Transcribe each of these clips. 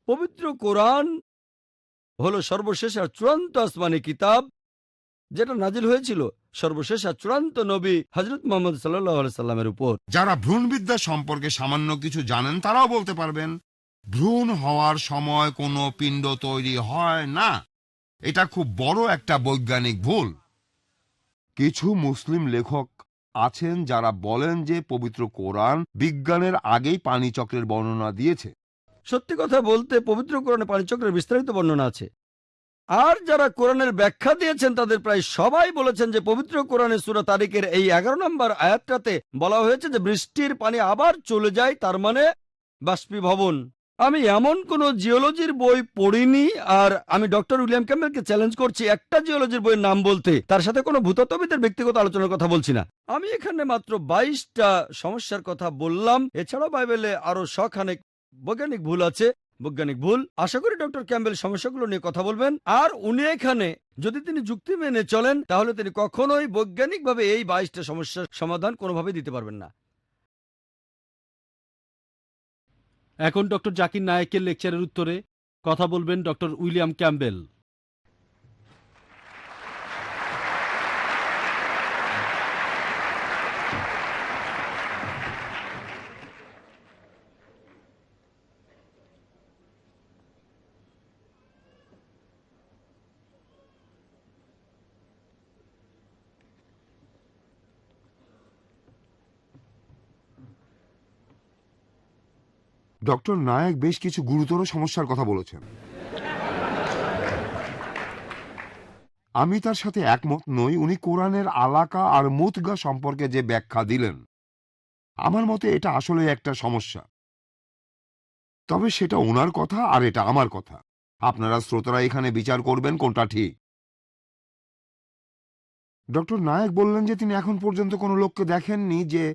পবিত্র কোরআন হলো সর্বশেষ আর চূড়ান্ত আসমানি কিতাব, যেটা নাজিল হয়েছিল সর্বশেষ আর চূড়ান্ত নবী হযরত মুহাম্মদ সাল্লাল্লাহু আলাইহি সাল্লামের উপর। যারা ভ্রূণবিদ্যা সম্পর্কে সামান্য কিছু জানেন তারাও বলতে পারবেন ভ্রূণ হওয়ার সময় কোনো পিণ্ড তৈরি হয় না। এটা খুব বড় একটা বৈজ্ঞানিক ভুল। কিছু মুসলিম লেখক আছেন যারা বলেন যে পবিত্র কোরআন বিজ্ঞানের আগেই পানিচক্রের বর্ণনা দিয়েছে। সত্যি কথা বলতে পবিত্র কোরআনে পানিচক্রের বিস্তারিত বর্ণনা আছে। আর যারা কোরআনের ব্যাখ্যা দিয়েছেন তাদের প্রায় সবাই বলেছেন যে পবিত্র কোরআনের সূরা তারিকের এই 11 নম্বর আয়াতটাতে বলা হয়েছে যে বৃষ্টির পানি আবার চলে যায়, তার মানে বাষ্পীভবন। আমি এমন কোন জিওলজির বই পড়িনি, আর আমি ডক্টর উইলিয়াম ক্যাম্বেলকে চ্যালেঞ্জ করছি একটা জিওলজির বইয়ের নাম বলতে। তার সাথে কোনো ভূতত্ত্ববিদের ব্যক্তিগত আলোচনার কথা বলছি না। আমি এখানে মাত্র 22টা সমস্যার কথা বললাম। এছাড়াও বাইবেলে আরো শখানেক বৈজ্ঞানিক ভুল আছে। আশা করি ডক্টর ক্যাম্বেল সমস্যাগুলো নিয়ে কথা বলবেন। আর উনি এখানে যদি তিনি যুক্তি মেনে চলেন তাহলে তিনি কখনোই বৈজ্ঞানিকভাবে এই 22টা সমস্যার সমাধান কোনোভাবেই দিতে পারবেন না। এখন ডক্টর জাকির নায়েকের লেকচারের উত্তরে কথা বলবেন doctor William Campbell. Doctor Naik বেশ কিছু গুরুতর সমস্যার কথা বলেছেন। আমি তার সাথে একমত নই। উনি কোরআনের আলাকা আর মুতগা সম্পর্কে যে ব্যাখ্যা দিলেন, আমার মতে এটা আসলে একটা সমস্যা। তবে সেটা ওনার কথা আর এটা আমার কথা। আপনারা শ্রোতারা এখানে বিচার করবেন কোনটা ঠিক। ডক্টর নায়েক বললেন যে তিনি এখন পর্যন্ত কোনো লোককে দেখেননি যে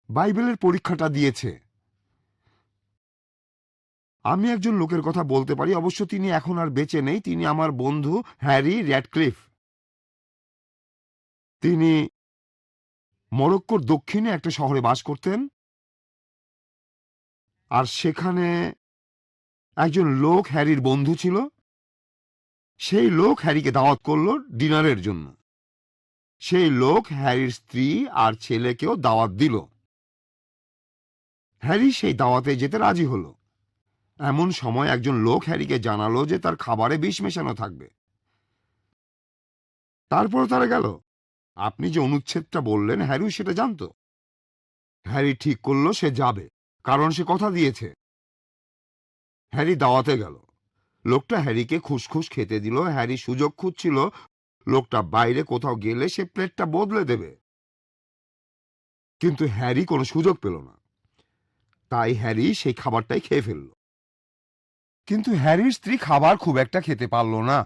বাইবেলের পরীক্ষাটা দিয়েছে। আমি একজন লোকের কথা বলতে পারি, অবশ্য তিনি এখন আর বেঁচে নেই। তিনি আমার বন্ধু হ্যারি র্যাডক্লিফ। তিনি মরক্কোর দক্ষিণে একটা শহরে বাস করতেন, আর সেখানে একজন লোক হ্যারির বন্ধু ছিল। সেই লোক হ্যারিকে দাওয়াত করল ডিনারের জন্য। সেই লোক হ্যারির স্ত্রী আর ছেলেকেও দাওয়াত দিল। হ্যারি সেই দাওয়াতে যেতে রাজি হলো। এমন সময় একজন লোক হ্যারিকে জানালো যে তার খাবারে বিষ মেশানো থাকবে। তারপর তারা গেল। আপনি যে অনুচ্ছেদটা বললেন হ্যারি সেটা জানতো। হ্যারি ঠিক করলো সে যাবে, কারণ সে কথা দিয়েছে। হ্যারি দাওয়াতে গেল। লোকটা হ্যারিকে খুসখুস খেতে দিল। হ্যারি সুযোগ খুঁজছিল লোকটা বাইরে কোথাও গেলে সে প্লেটটা বদলে দেবে, কিন্তু হ্যারি কোনো সুযোগ পেল না। তাই হ্যারি সেই খাবারটাই খেয়ে ফেলল। কিন্তু হ্যারির স্ত্রী খাবার খুব একটা খেতে পারল না,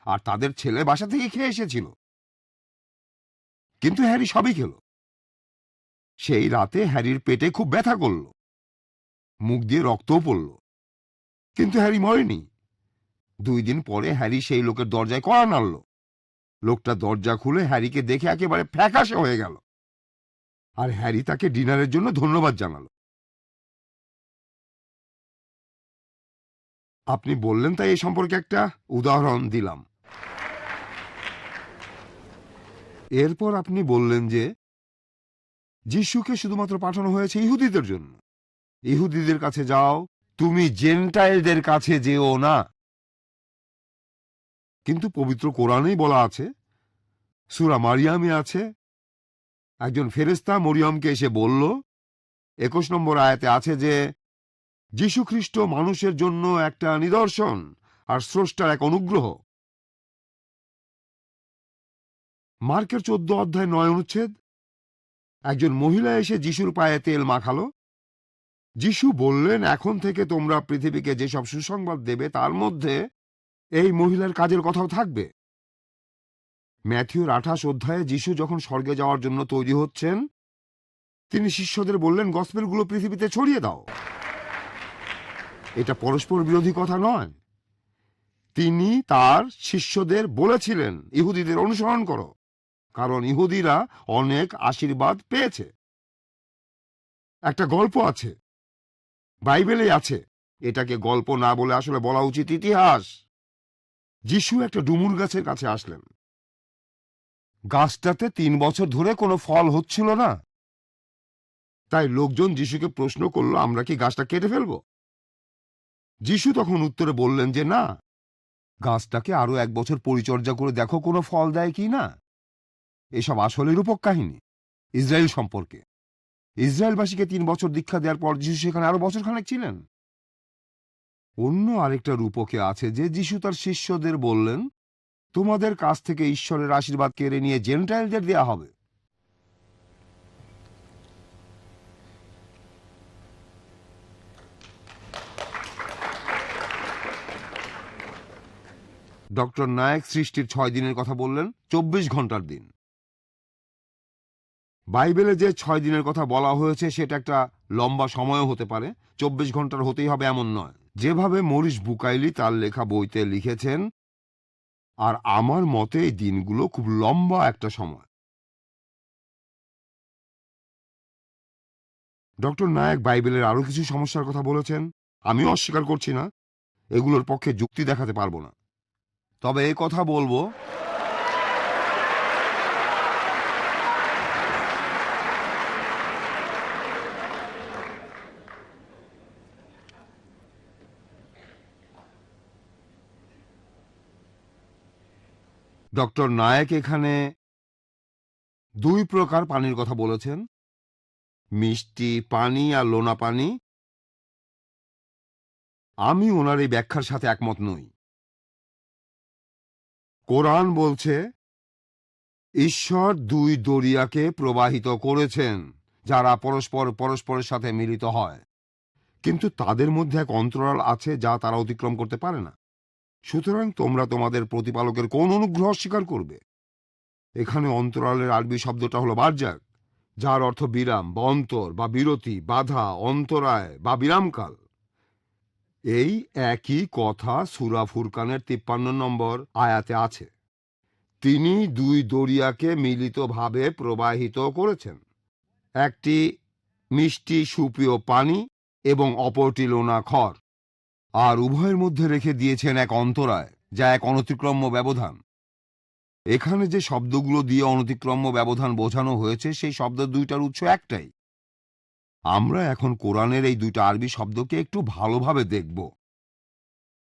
আর তাদের ছেলে বাসা থেকে খেয়ে এসেছিল। কিন্তু হ্যারি সবই খেল। সেই রাতে হ্যারির পেটে খুব ব্যথা করল, মুখ দিয়ে রক্তও পড়ল, কিন্তু হ্যারি মরেনি। 2 দিন পরে হ্যারি সেই লোকের দরজায় কড়া নাড়ল। লোকটা দরজা খুলে হ্যারিকে দেখে একেবারে ফ্যাকাশে হয়ে গেল, আর হ্যারি তাকে ডিনারের জন্য ধন্যবাদ জানালো। আপনি বললেন তাই এই সম্পর্কে একটা উদাহরণ দিলাম। এরপর আপনি বললেন যে যিশুকে শুধুমাত্র পাঠানো হয়েছে ইহুদিদের জন্য। ইহুদিদের কাছে যাও, তুমি জেন্টাইলদের কাছে যেও না। কিন্তু পবিত্র কোরআনেই বলা আছে, সূরা মারিয়ামে আছে, একজন ফেরেশতা মরিয়মকে এসে বলল, 21 নম্বর আয়াতে আছে যে যীশু খ্রিস্ট মানুষের জন্য একটা নিদর্শন আর স্রষ্টার এক অনুগ্রহ। মার্কের 14 অধ্যায় 9 অনুচ্ছেদ। একজন মহিলা এসে যিশুর পায়ে তেল মাখালো। যিশু বললেন, এখন থেকে তোমরা পৃথিবীকে যেসব সুসংবাদ দেবে তার মধ্যে এই মহিলার কাজের কথাও থাকবে। ম্যাথিউর 28 অধ্যায়ে যিশু যখন স্বর্গে যাওয়ার জন্য তৈরি হচ্ছেন, তিনি শিষ্যদের বললেন, গসপেলগুলো পৃথিবীতে ছড়িয়ে দাও। এটা পরস্পর বিরোধী কথা নয়। তিনি তার শিষ্যদের বলেছিলেন, ইহুদিদের অনুসরণ করো, কারণ ইহুদিরা অনেক আশীর্বাদ পেয়েছে। একটা গল্প আছে, বাইবেলে আছে, এটাকে গল্প না বলে আসলে বলা উচিত ইতিহাস। যিশু একটা ডুমুর গাছের কাছে আসলেন। গাছটাতে 3 বছর ধরে কোনো ফল হচ্ছিল না। তাই লোকজন যিশুকে প্রশ্ন করলো, আমরা কি গাছটা কেটে ফেলবো? যিশু তখন উত্তরে বললেন যে না, গাছটাকে আরো 1 বছর পরিচর্যা করে দেখো কোনো ফল দেয় কি না। এসব আসলে রূপক কাহিনী ইসরায়েল সম্পর্কে। ইসরায়েলবাসীকে 3 বছর দীক্ষা দেওয়ার পর যিশু সেখানে আরো বছরখানেক ছিলেন। অন্য আরেকটা রূপকে আছে যে যিশু তার শিষ্যদের বললেন, তোমাদের কাছ থেকে ঈশ্বরের আশীর্বাদ কেড়ে নিয়ে জেন্টাইলদের দেয়া হবে। ডক্টর নায়েক সৃষ্টির 6 দিনের কথা বললেন, 24 ঘন্টার দিন। বাইবেলে যে 6 দিনের কথা বলা হয়েছে সেটা একটা লম্বা সময়ও হতে পারে, 24 ঘন্টার হতেই হবে এমন নয়। যেভাবে মরিস বুকাইলি তার লেখা বইতে লিখেছেন, আর আমার মতে এই দিনগুলো খুব লম্বা একটা সময়। ডক্টর নায়েক বাইবেলের আরো কিছু সমস্যার কথা বলেছেন, আমিও অস্বীকার করছি না, এগুলোর পক্ষে যুক্তি দেখাতে পারবো না। তবে এই কথা বলবো, ডক্টর নায়েক এখানে 2 প্রকার পানির কথা বলেছেন, মিষ্টি পানি আর লোনা পানি। আমি ওনার এই ব্যাখ্যার সাথে একমত নই। কোরআন বলছে ঈশ্বর 2 দরিয়াকে প্রবাহিত করেছেন যারা পরস্পরের সাথে মিলিত হয়, কিন্তু তাদের মধ্যে এক অন্তরাল আছে যা তারা অতিক্রম করতে পারে না। সুতরাং তোমরা তোমাদের প্রতিপালকের কোন অনুগ্রহ অস্বীকার করবে? এখানে অন্তরালের আরবি শব্দটা হলো বারজাক, যার অর্থ বিরাম বা অন্তর বা বিরতি, বাধা, অন্তরায় বা বিরামকাল। এই একই কথা সূরা ফুরকানের 53 নম্বর আয়াতে আছে। তিনি 2 দরিয়াকে মিলিতভাবে প্রবাহিত করেছেন, একটি মিষ্টি সুপেয় পানি এবং অপরটি লোনা খড়, আর উভয়ের মধ্যে রেখে দিয়েছেন এক অন্তরায়, যা এক অনতিক্রম্য ব্যবধান। এখানে যে শব্দগুলো দিয়ে অনতিক্রম্য ব্যবধান বোঝানো হয়েছে সেই শব্দ 2টার উৎস একটাই। আমরা এখন কোরআনের এই 2টা আরবি শব্দকে একটু ভালোভাবে দেখব।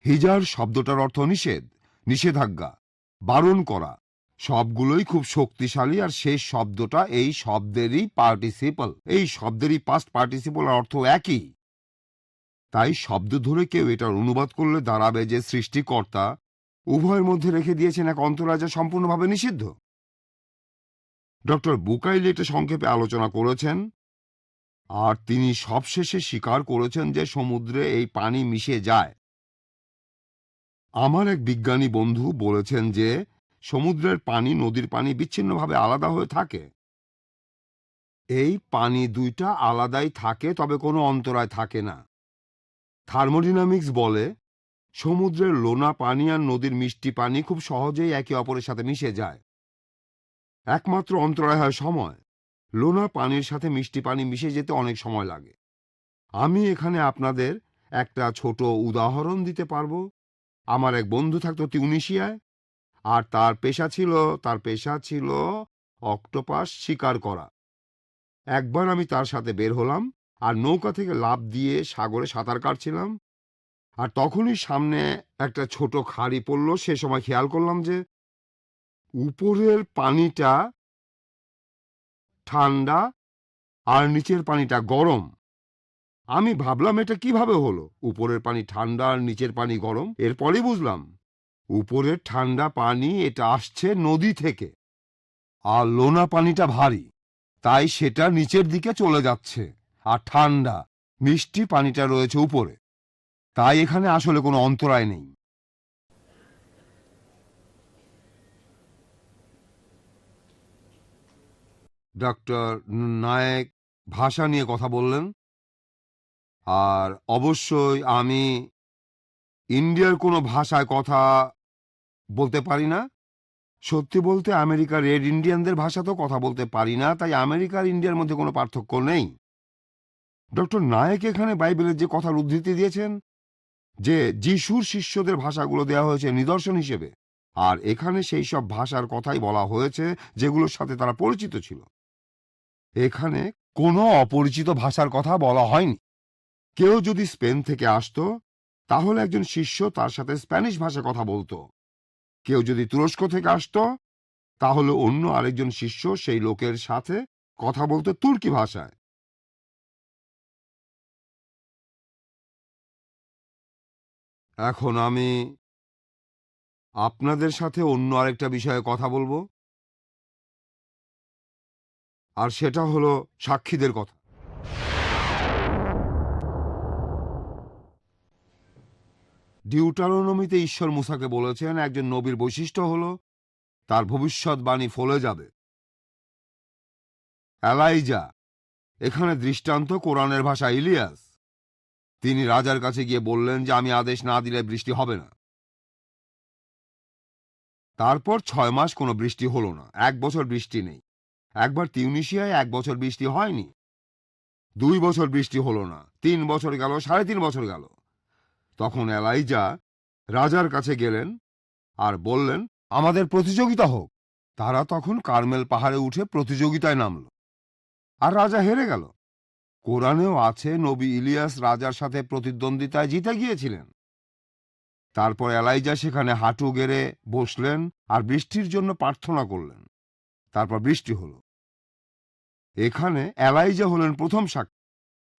হিজার শব্দটার অর্থ নিষেধ, নিষেধাজ্ঞা, বারণ করা, সবগুলোই খুব শক্তিশালী। আর শেষ শব্দটা এই শব্দেরই পার্টিসিপল, এই শব্দেরই পাস্ট পার্টিসিপল, অর্থ একই। তাই শব্দ ধরে কেউ এটার অনুবাদ করলে দাঁড়াবে যে সৃষ্টিকর্তা উভয়ের মধ্যে রেখে দিয়েছেন এক অন্তরায় যা সম্পূর্ণভাবে নিষিদ্ধ। ডক্টর বুকাইলি এটা সংক্ষেপে আলোচনা করেছেন, আর তিনি সবশেষে স্বীকার করেছেন যে সমুদ্রে এই পানি মিশে যায়। আমার এক বিজ্ঞানী বন্ধু বলেছেন যে সমুদ্রের পানি নদীর পানি বিচ্ছিন্নভাবে আলাদা হয়ে থাকে। এই পানি 2টা আলাদাই থাকে, তবে কোনো অন্তরায় থাকে না। থার্মোডিনামিক্স বলে সমুদ্রের লোনা পানি আর নদীর মিষ্টি পানি খুব সহজেই একে অপরের সাথে মিশে যায়। একমাত্র অন্তরায় হয় সময়। লোনা পানির সাথে মিষ্টি পানি মিশে যেতে অনেক সময় লাগে। আমি এখানে আপনাদের একটা ছোট উদাহরণ দিতে পারবো। আমার এক বন্ধু থাকতো তিউনিসিয়ায়, আর তার পেশা ছিল অক্টোপাস শিকার করা। একবার আমি তার সাথে বের হলাম আর নৌকা থেকে লাফ দিয়ে সাগরে সাঁতার কাটছিলাম, আর তখনই সামনে একটা ছোট খাড়ি পড়ল। সে সময় খেয়াল করলাম যে উপরের পানিটা ঠান্ডা আর নিচের পানিটা গরম। আমি ভাবলাম এটা কিভাবে হলো, উপরের পানি ঠান্ডা আর নিচের পানি গরম। এরপরই বুঝলাম উপরের ঠান্ডা পানি এটা আসছে নদী থেকে, আর লোনা পানিটা ভারী, তাই সেটা নিচের দিকে চলে যাচ্ছে, আর ঠান্ডা মিষ্টি পানিটা রয়েছে উপরে। তাই এখানে আসলে কোনো অন্তরায় নেই। ডক্টর নায়েক ভাষা নিয়ে কথা বললেন, আর অবশ্যই আমি ইন্ডিয়ার কোনো ভাষায় কথা বলতে পারি না। সত্যি বলতে আমেরিকার রেড ইন্ডিয়ানদের ভাষাতেও কথা বলতে পারি না, তাই আমেরিকার ইন্ডিয়ার মধ্যে কোনো পার্থক্য নেই। ডক্টর নায়েক এখানে বাইবেলের যে কথার উদ্ধৃতি দিয়েছেন যে যিশুর শিষ্যদের ভাষাগুলো দেওয়া হয়েছে নিদর্শন হিসেবে, আর এখানে সেই সব ভাষার কথাই বলা হয়েছে যেগুলোর সাথে তারা পরিচিত ছিল। এখানে কোনো অপরিচিত ভাষার কথা বলা হয়নি। কেউ যদি স্পেন থেকে আসতো তাহলে একজন শিষ্য তার সাথে স্প্যানিশ ভাষায় কথা বলতো। কেউ যদি তুরস্ক থেকে আসতো তাহলে অন্য আরেকজন শিষ্য সেই লোকের সাথে কথা বলতো তুর্কি ভাষায়। এখন আমি আপনাদের সাথে অন্য আরেকটা বিষয়ে কথা বলবো, আর সেটা হলো সাক্ষীদের কথা। ডিউটারোনমিতে ঈশ্বর মুসাকে বলেছেন একজন নবীর বৈশিষ্ট্য হলো তার ভবিষ্যৎবাণী ফলে যাবে। এলাইজা, এখানে দৃষ্টান্ত কোরআনের ভাষা ইলিয়াস। তিনি রাজার কাছে গিয়ে বললেন যে আমি আদেশ না দিলে বৃষ্টি হবে না। তারপর 6 মাস কোনো বৃষ্টি হলো না, 1 বছর বৃষ্টি নেই। একবার তিউনিসিয়ায় 1 বছর বৃষ্টি হয়নি, 2 বছর বৃষ্টি হলো না, 3 বছর গেল, 3.5 বছর গেল। তখন এলাইজা রাজার কাছে গেলেন আর বললেন আমাদের প্রতিযোগিতা হোক। তারা তখন কার্মেল পাহাড়ে উঠে প্রতিযোগিতায় নামল, আর রাজা হেরে গেল। কোরআনেও আছে নবী ইলিয়াস রাজার সাথে প্রতিদ্বন্দ্বিতায় জিতে গিয়েছিলেন। তারপর এলাইজা সেখানে হাঁটু গেড়ে বসলেন আর বৃষ্টির জন্য প্রার্থনা করলেন। তারপর বৃষ্টি হলো। এখানে এলাইজা হলেন প্রথম সাক্ষী।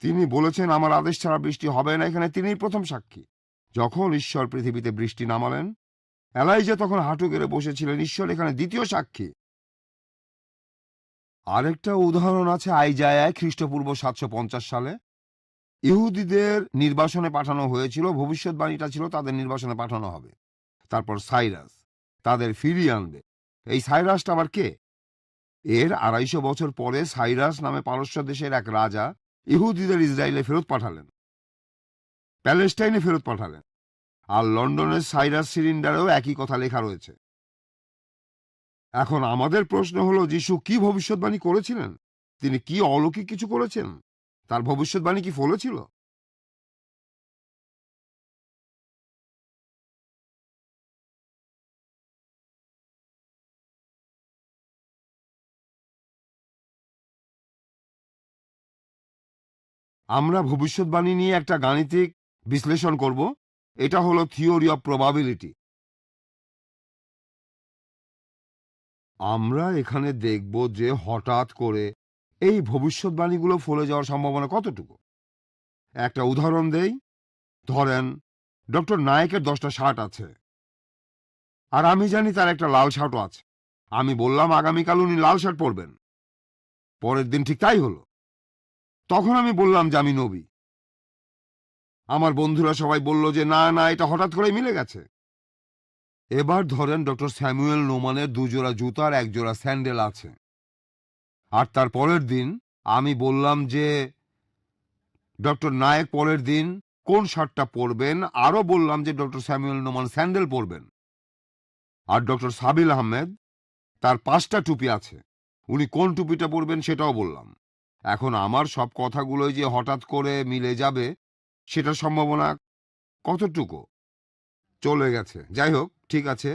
তিনি বলেছেন আমার আদেশ ছাড়া বৃষ্টি হবে না। এখানে তিনিই প্রথম সাক্ষী। যখন ঈশ্বর পৃথিবীতে বৃষ্টি নামালেন, এলাইজা তখন হাঁটু গেড়ে বসেছিলেন। ঈশ্বর এখানে দ্বিতীয় সাক্ষী। আরেকটা উদাহরণ আছে আইজায়ায় খ্রিস্টপূর্ব 750 সালে। ইহুদিদের নির্বাসনে পাঠানো হয়েছিল, ভবিষ্যৎবাণীটা ছিল তাদের নির্বাসনে পাঠানো হবে। তারপর সাইরাস তাদের ফিরিয়ে আনবে। এই সাইরাসটা আবার কে? এর 250 বছর পরে সাইরাস নামে পারস্য দেশের এক রাজা ইহুদিদের ইসরায়েলে ফেরত পাঠালেন, প্যালেস্টাইনে ফেরত পাঠালেন। আর লন্ডনের সাইরাস সিলিন্ডারেও একই কথা লেখা রয়েছে। এখন আমাদের প্রশ্ন হলো, যিশু কি ভবিষ্যৎবাণী করেছিলেন? তিনি কি অলৌকিক কিছু করেছেন? তার ভবিষ্যৎবাণী কি ফলেছিল? আমরা ভবিষ্যৎবাণী নিয়ে একটা গাণিতিক বিশ্লেষণ করব। এটা হলো থিওরি অফ প্রবাবিলিটি। আমরা এখানে দেখব যে হঠাৎ করে এই ভবিষ্যৎবাণীগুলো ফলে যাওয়ার সম্ভাবনা কতটুকু। একটা উদাহরণ দেই। ধরেন ডক্টর নায়েকের 10টা শার্ট আছে, আর আমি জানি তার একটা লাল শার্টও আছে। আমি বললাম আগামীকাল উনি লাল শার্ট পরবেন। পরের দিন ঠিক তাই হলো। তখন আমি বললাম যে আমি নবী। আমার বন্ধুরা সবাই বলল যে না না, এটা হঠাৎ করে মিলে গেছে। এবার ধরেন ডক্টর স্যামুয়েল নোমানের 2 জোড়া জুতার 1 জোড়া স্যান্ডেল আছে, আর তার পরের দিন আমি বললাম যে ডক্টর নায়েক পরের দিন কোন শার্টটা পরবেন, আরও বললাম যে ডক্টর স্যামুয়েল নোমান স্যান্ডেল পরবেন। আর ডক্টর সাবিল আহমেদ তার 5টা টুপি আছে, উনি কোন টুপিটা পরবেন সেটাও বললাম। এখন আমার সব কথাগুলোই যে হঠাৎ করে মিলে যাবে সেটার সম্ভাবনা কতটুকু? চলে গেছে। যাই হোক, ঠিক আছে।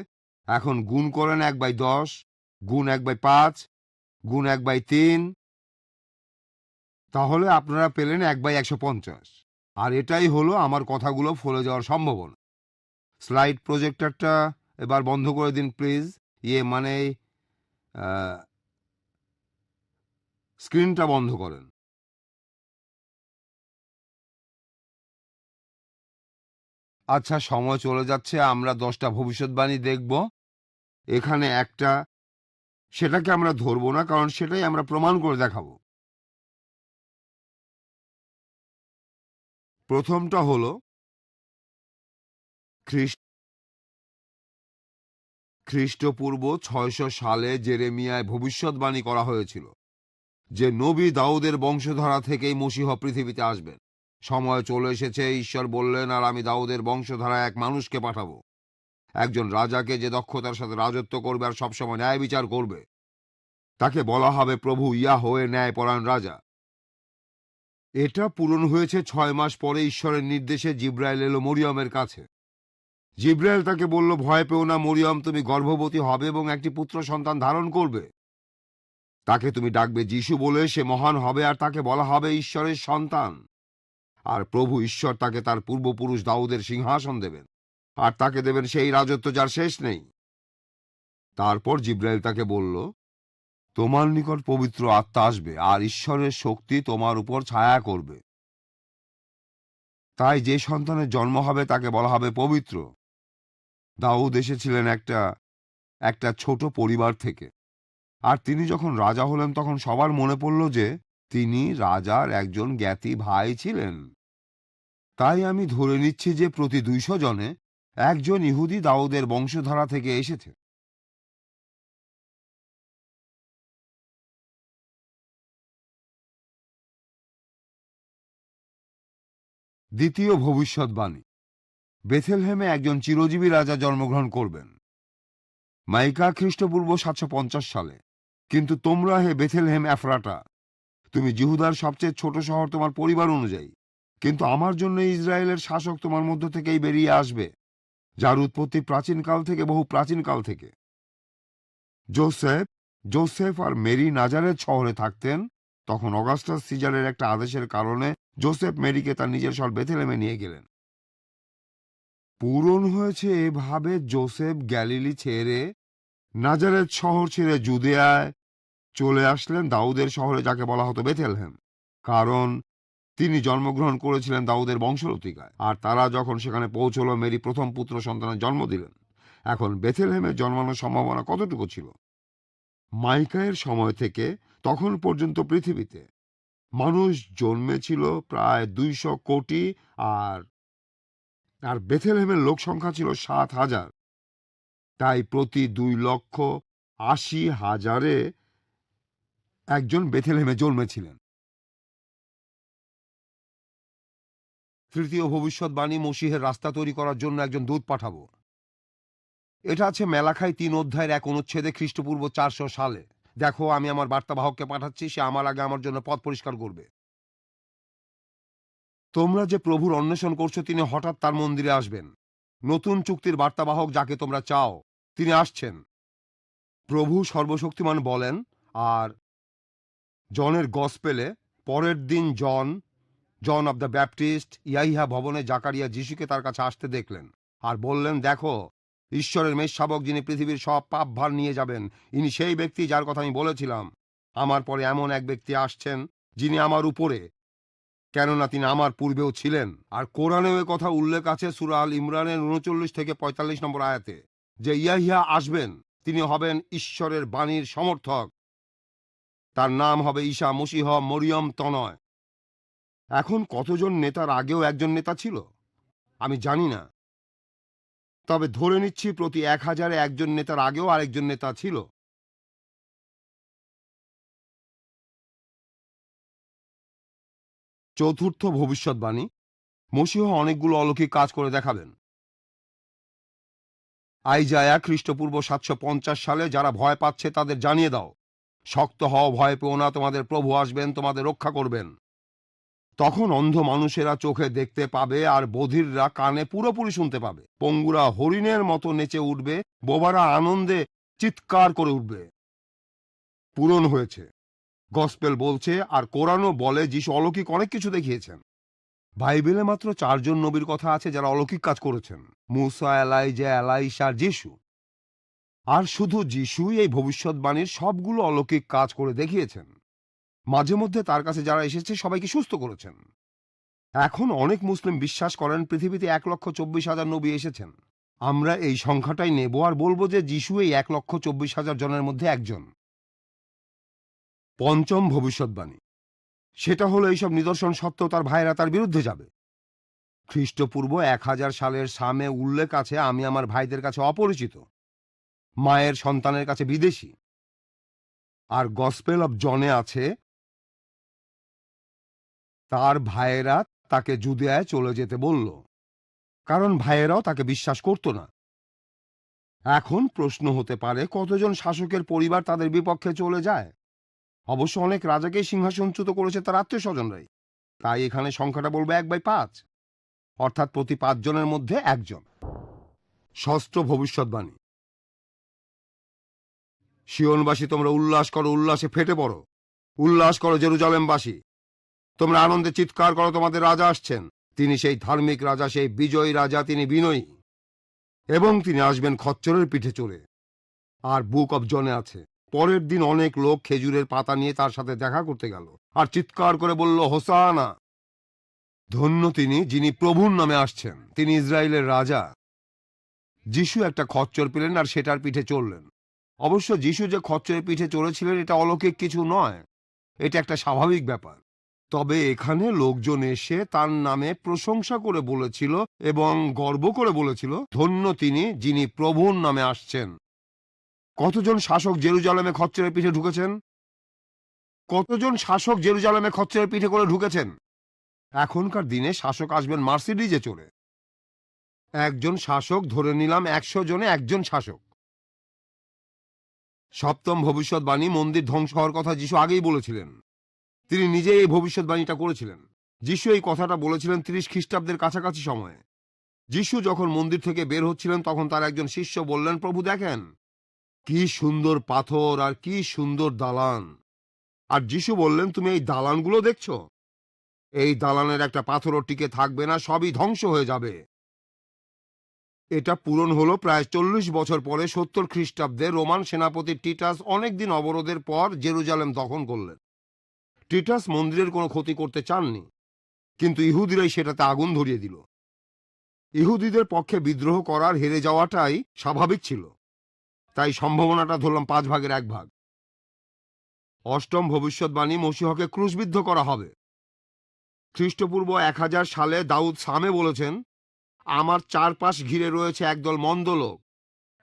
এখন গুণ করেন 1/10, গুণ 1/5, গুণ 1/3, তাহলে আপনারা পেলেন 1/150। আর এটাই হলো আমার কথাগুলো ফলে যাওয়ার সম্ভাবনা। স্লাইড প্রজেক্টরটা এবার বন্ধ করে দিন প্লিজ। মানে স্ক্রিনটা বন্ধ করেন। আচ্ছা, সময় চলে যাচ্ছে। আমরা 10টা ভবিষ্যৎবাণী দেখব। এখানে একটা, সেটাকে আমরা ধরবো না, কারণ সেটাই আমরা প্রমাণ করে দেখাবো। প্রথমটা হলো খ্রিস্টপূর্ব 600 সালে জেরেমিয়ায় ভবিষ্যৎবাণী করা হয়েছিল যে নবী দাউদের বংশধারা থেকেই মসীহ পৃথিবীতে আসবেন। সময় চলে এসেছে। ঈশ্বর বললেন, আর আমি দাউদের বংশধারায় এক মানুষকে পাঠাবো, একজন রাজাকে, যে দক্ষতার সাথে রাজত্ব করবে আর সবসময় ন্যায় বিচার করবে। তাকে বলা হবে প্রভু ইয়াহওয়ে, ন্যায়পরায়ণ রাজা। এটা পূরণ হয়েছে 6 মাস পরে ঈশ্বরের নির্দেশে জিব্রাইল এলো মরিয়মের কাছে। জিব্রাইল তাকে বলল, ভয় পেও না মরিয়ম, তুমি গর্ভবতী হবে এবং একটি পুত্র সন্তান ধারণ করবে। তাকে তুমি ডাকবে যিশু বলে, সে মহান হবে আর তাকে বলা হবে ঈশ্বরের সন্তান। আর প্রভু ঈশ্বর তাকে তার পূর্বপুরুষ দাউদের সিংহাসন দেবেন, আর তাকে দেবেন সেই রাজত্ব যার শেষ নেই। তারপর জিব্রাইল তাকে বলল, তোমার নিকট পবিত্র আত্মা আসবে আর ঈশ্বরের শক্তি তোমার উপর ছায়া করবে। তাই যে সন্তানের জন্ম হবে তাকে বলা হবে পবিত্র। দাউদ এসেছিলেন একটা ছোট পরিবার থেকে, আর তিনি যখন রাজা হলেন তখন সবার মনে পড়ল যে তিনি রাজার একজন জ্ঞাতি ভাই ছিলেন। তাই আমি ধরে নিচ্ছি যে প্রতি 200 জনে একজন ইহুদি দাউদের বংশধারা থেকে এসেছে। দ্বিতীয় ভবিষ্যৎবাণী। বেথেলহেমে একজন চিরজীবী রাজা জন্মগ্রহণ করবেন। মাইকা খ্রিস্টপূর্ব 750 সালে। কিন্তু তোমরা হে বেথেলহেম এফরাটা, তুমি জিহুদার সবচেয়ে ছোট শহর তোমার পরিবার অনুযায়ী, কিন্তু আমার জন্য ইসরায়েলের শাসক তোমার মধ্য থেকেই বেরিয়ে আসবে, যার উৎপত্তি প্রাচীনকাল থেকে, বহু প্রাচীনকাল থেকে। জোসেফ আর মেরি নাজারেথ শহরে থাকতেন। তখন অগাস্টাস সিজারের একটা আদেশের কারণে জোসেফ মেরিকে তার নিজের শহর বেথেলেমে নিয়ে গেলেন। পূরণ হয়েছে এভাবে জোসেফ গ্যালিলি ছেড়ে, নাজারেথ শহর ছেড়ে জুদেয়ায় চলে আসলেন, দাউদের শহরে, যাকে বলা হতো বেথেলহেম, কারণ তিনি জন্মগ্রহণ করেছিলেন দাউদের বংশলতিকায়। আর তারা যখন সেখানে পৌঁছল, মেরি প্রথম পুত্র সন্তানের জন্ম দিলেন। এখন বেথেলহেমে জন্মানোর সম্ভাবনা কতটুকু ছিল? মাইকায়ের সময় থেকে তখন পর্যন্ত পৃথিবীতে মানুষ জন্মেছিল প্রায় 200 কোটি, আর বেথেলহেমের লোক সংখ্যা ছিল 7,000। তাই প্রতি 2,80,000-এ একজন বেথেলহেমে জন্মেছিলেন। তৃতীয় ভবিষ্যৎবাণী। মসিহের রাস্তা তৈরি করার জন্য একজন দূত পাঠাবো। এটা আছে মেলাখাই 3 অধ্যায়ের 1 অনুচ্ছেদে, খ্রিস্টপূর্ব 400 সালে। দেখো, আমি আমার বার্তাবাহককে পাঠাচ্ছি, সে আমার আগে আমার জন্য পথ পরিষ্কার করবে। তোমরা যে প্রভুর অন্বেষণ করছো, তিনি হঠাৎ তার মন্দিরে আসবেন। নতুন চুক্তির বার্তাবাহক যাকে তোমরা চাও, তিনি আসছেন। প্রভু সর্বশক্তিমান বলেন। আর জনের গসপেলে পরের দিন জন অব দ্য ব্যাপটিস্ট ইয়াহিয়া ভবনে জাকারিয়া যিশুকে তার কাছে আসতে দেখলেন আর বললেন, দেখো, ঈশ্বরের মেষশাবক, যিনি পৃথিবীর সব পাপ ভার নিয়ে যাবেন, ইনি সেই ব্যক্তি যার কথা আমি বলেছিলাম। আমার পরে এমন এক ব্যক্তি আসছেন যিনি আমার উপরে, কেননা তিনি আমার পূর্বেও ছিলেন। আর কোরআনেও এ কথা উল্লেখ আছে সূরা আল ইমরানের 39 থেকে 45 নম্বর আয়াতে, যে ইয়াহিয়া আসবেন, তিনি হবেন ঈশ্বরের বাণীর সমর্থক। তার নাম হবে ঈসা মসীহ, মরিয়ম তনয়। এখন কতজন নেতার আগেও একজন নেতা ছিল আমি জানি না, তবে ধরে নিচ্ছি প্রতি 1000-এ একজন নেতার আগেও আরেকজন নেতা ছিল। চতুর্থ ভবিষ্যৎবাণী। মসীহ অনেকগুলো অলৌকিক কাজ করে দেখাবেন। আইজায়া খ্রিস্টপূর্ব 750 সালে, যারা ভয় পাচ্ছে তাদের জানিয়ে দাও, শক্ত হও, ভয় পেও না, তোমাদের প্রভু আসবেন, তোমাদের রক্ষা করবেন। তখন অন্ধ মানুষেরা চোখে দেখতে পাবে, আর বধিররা কানে পুরোপুরি শুনতে পাবে। পঙ্গুরা হরিণের মতো নেচে উঠবে, বোবারা আনন্দে চিৎকার করে উঠবে। পূরণ হয়েছে। গসপেল বলছে আর কোরআনও বলে যিশু অলৌকিক অনেক কিছু দেখিয়েছেন। বাইবেলে মাত্র 4 জন নবীর কথা আছে যারা অলৌকিক কাজ করেছেন: মুসা, এলাইজা, এলাইশা, যিশু। আর শুধু যিশুই এই ভবিষ্যৎবাণীর সবগুলো অলৌকিক কাজ করে দেখিয়েছেন। মাঝে মধ্যে তার কাছে যারা এসেছে সবাইকে সুস্থ করেছেন। এখন অনেক মুসলিম বিশ্বাস করেন পৃথিবীতে 1,24,000 নবী এসেছেন। আমরা এই সংখ্যাটাই নেব আর বলবো যে যিশু এই 1,24,000 জনের মধ্যে একজন। পঞ্চম ভবিষ্যৎবাণী। সেটা হলো এইসব নিদর্শন সত্ত্বেও তার ভাইরা তার বিরুদ্ধে যাবে। খ্রিস্টপূর্ব 1000 সালের সামে উল্লেখ আছে, আমি আমার ভাইদের কাছে অপরিচিত, মায়ের সন্তানের কাছে বিদেশী। আর গসপেল অব জনে আছে, তার ভাইয়েরা তাকে জুদেয়ায় চলে যেতে বলল, কারণ ভাইয়েরাও তাকে বিশ্বাস করত না। এখন প্রশ্ন হতে পারে, কতজন শাসকের পরিবার তাদের বিপক্ষে চলে যায়? অবশ্য অনেক রাজাকেই সিংহাসনচ্যুত করেছে তার আত্মীয় স্বজনরাই। তাই এখানে সংখ্যাটা বলবো 1/5, অর্থাৎ প্রতি 5 জনের মধ্যে একজন। ষষ্ঠ ভবিষ্যৎবাণী। সিয়নবাসী, তোমরা উল্লাস করো, উল্লাসে ফেটে পড়ো। উল্লাস করো জেরুজালেমবাসী, তোমরা আনন্দে চিৎকার করো, তোমাদের রাজা আসছেন। তিনি সেই ধার্মিক রাজা, সেই বিজয়ী রাজা, তিনি বিনয়ী, এবং তিনি আসবেন খচ্চরের পিঠে চড়ে। আর বুক অব জনে আছে, পরের দিন অনেক লোক খেজুরের পাতা নিয়ে তার সাথে দেখা করতে গেল আর চিৎকার করে বলল, হোসানা, ধন্য তিনি যিনি প্রভুর নামে আসছেন, তিনি ইসরায়েলের রাজা। যিশু একটা খচ্চর পেলেন আর সেটার পিঠে চড়লেন। অবশ্য যিশু যে খচ্চরের পিঠে চড়েছিলেন এটা অলৌকিক কিছু নয়, এটা একটা স্বাভাবিক ব্যাপার। তবে এখানে লোকজন এসে তার নামে প্রশংসা করে বলেছিল এবং গর্ব করে বলেছিল, ধন্য তিনি যিনি প্রভুর নামে আসছেন। কতজন শাসক জেরুজালেমে খচ্চরের পিঠে ঢুকেছেন? কতজন শাসক জেরুজালেমে খচ্চরের পিঠে করে ঢুকেছেন? এখনকার দিনে শাসক আসবেন মার্সিডিজে চড়ে। একজন শাসক, ধরে নিলাম 100 জনে একজন শাসক। সপ্তম ভবিষ্যৎবাণী। মন্দির ধ্বংস হওয়ার কথা যিশু আগেই বলেছিলেন। তিনি নিজেই এই ভবিষ্যৎবাণীটা করেছিলেন। যিশু এই কথাটা বলেছিলেন 30 খ্রিস্টাব্দের কাছাকাছি সময়ে। যিশু যখন মন্দির থেকে বের হচ্ছিলেন তখন তার একজন শিষ্য বললেন, প্রভু দেখেন কি সুন্দর পাথর আর কি সুন্দর দালান। আর যিশু বললেন, তুমি এই দালানগুলো দেখছো? এই দালানের একটা পাথরও টিকে থাকবে না, সবই ধ্বংস হয়ে যাবে। এটা পূরণ হলো প্রায় 40 বছর পরে 70 খ্রিস্টাব্দে। রোমান সেনাপতি টিটাস অনেকদিন অবরোধের পর জেরুজালেম দখল করলেন। টিটাস মন্দিরের কোনো ক্ষতি করতে চাননি, কিন্তু ইহুদিরাই সেটাতে আগুন ধরিয়ে দিল। ইহুদিদের পক্ষে বিদ্রোহ করার হেরে যাওয়াটাই স্বাভাবিক ছিল, তাই সম্ভাবনাটা ধরলাম 5 ভাগের 1 ভাগ। অষ্টম ভবিষ্যৎবাণী। মসীহকে ক্রুশবিদ্ধ করা হবে। খ্রিস্টপূর্ব 1000 সালে দাউদ সামে বলেছেন, আমার চারপাশ ঘিরে রয়েছে একদল মন্দ লোক,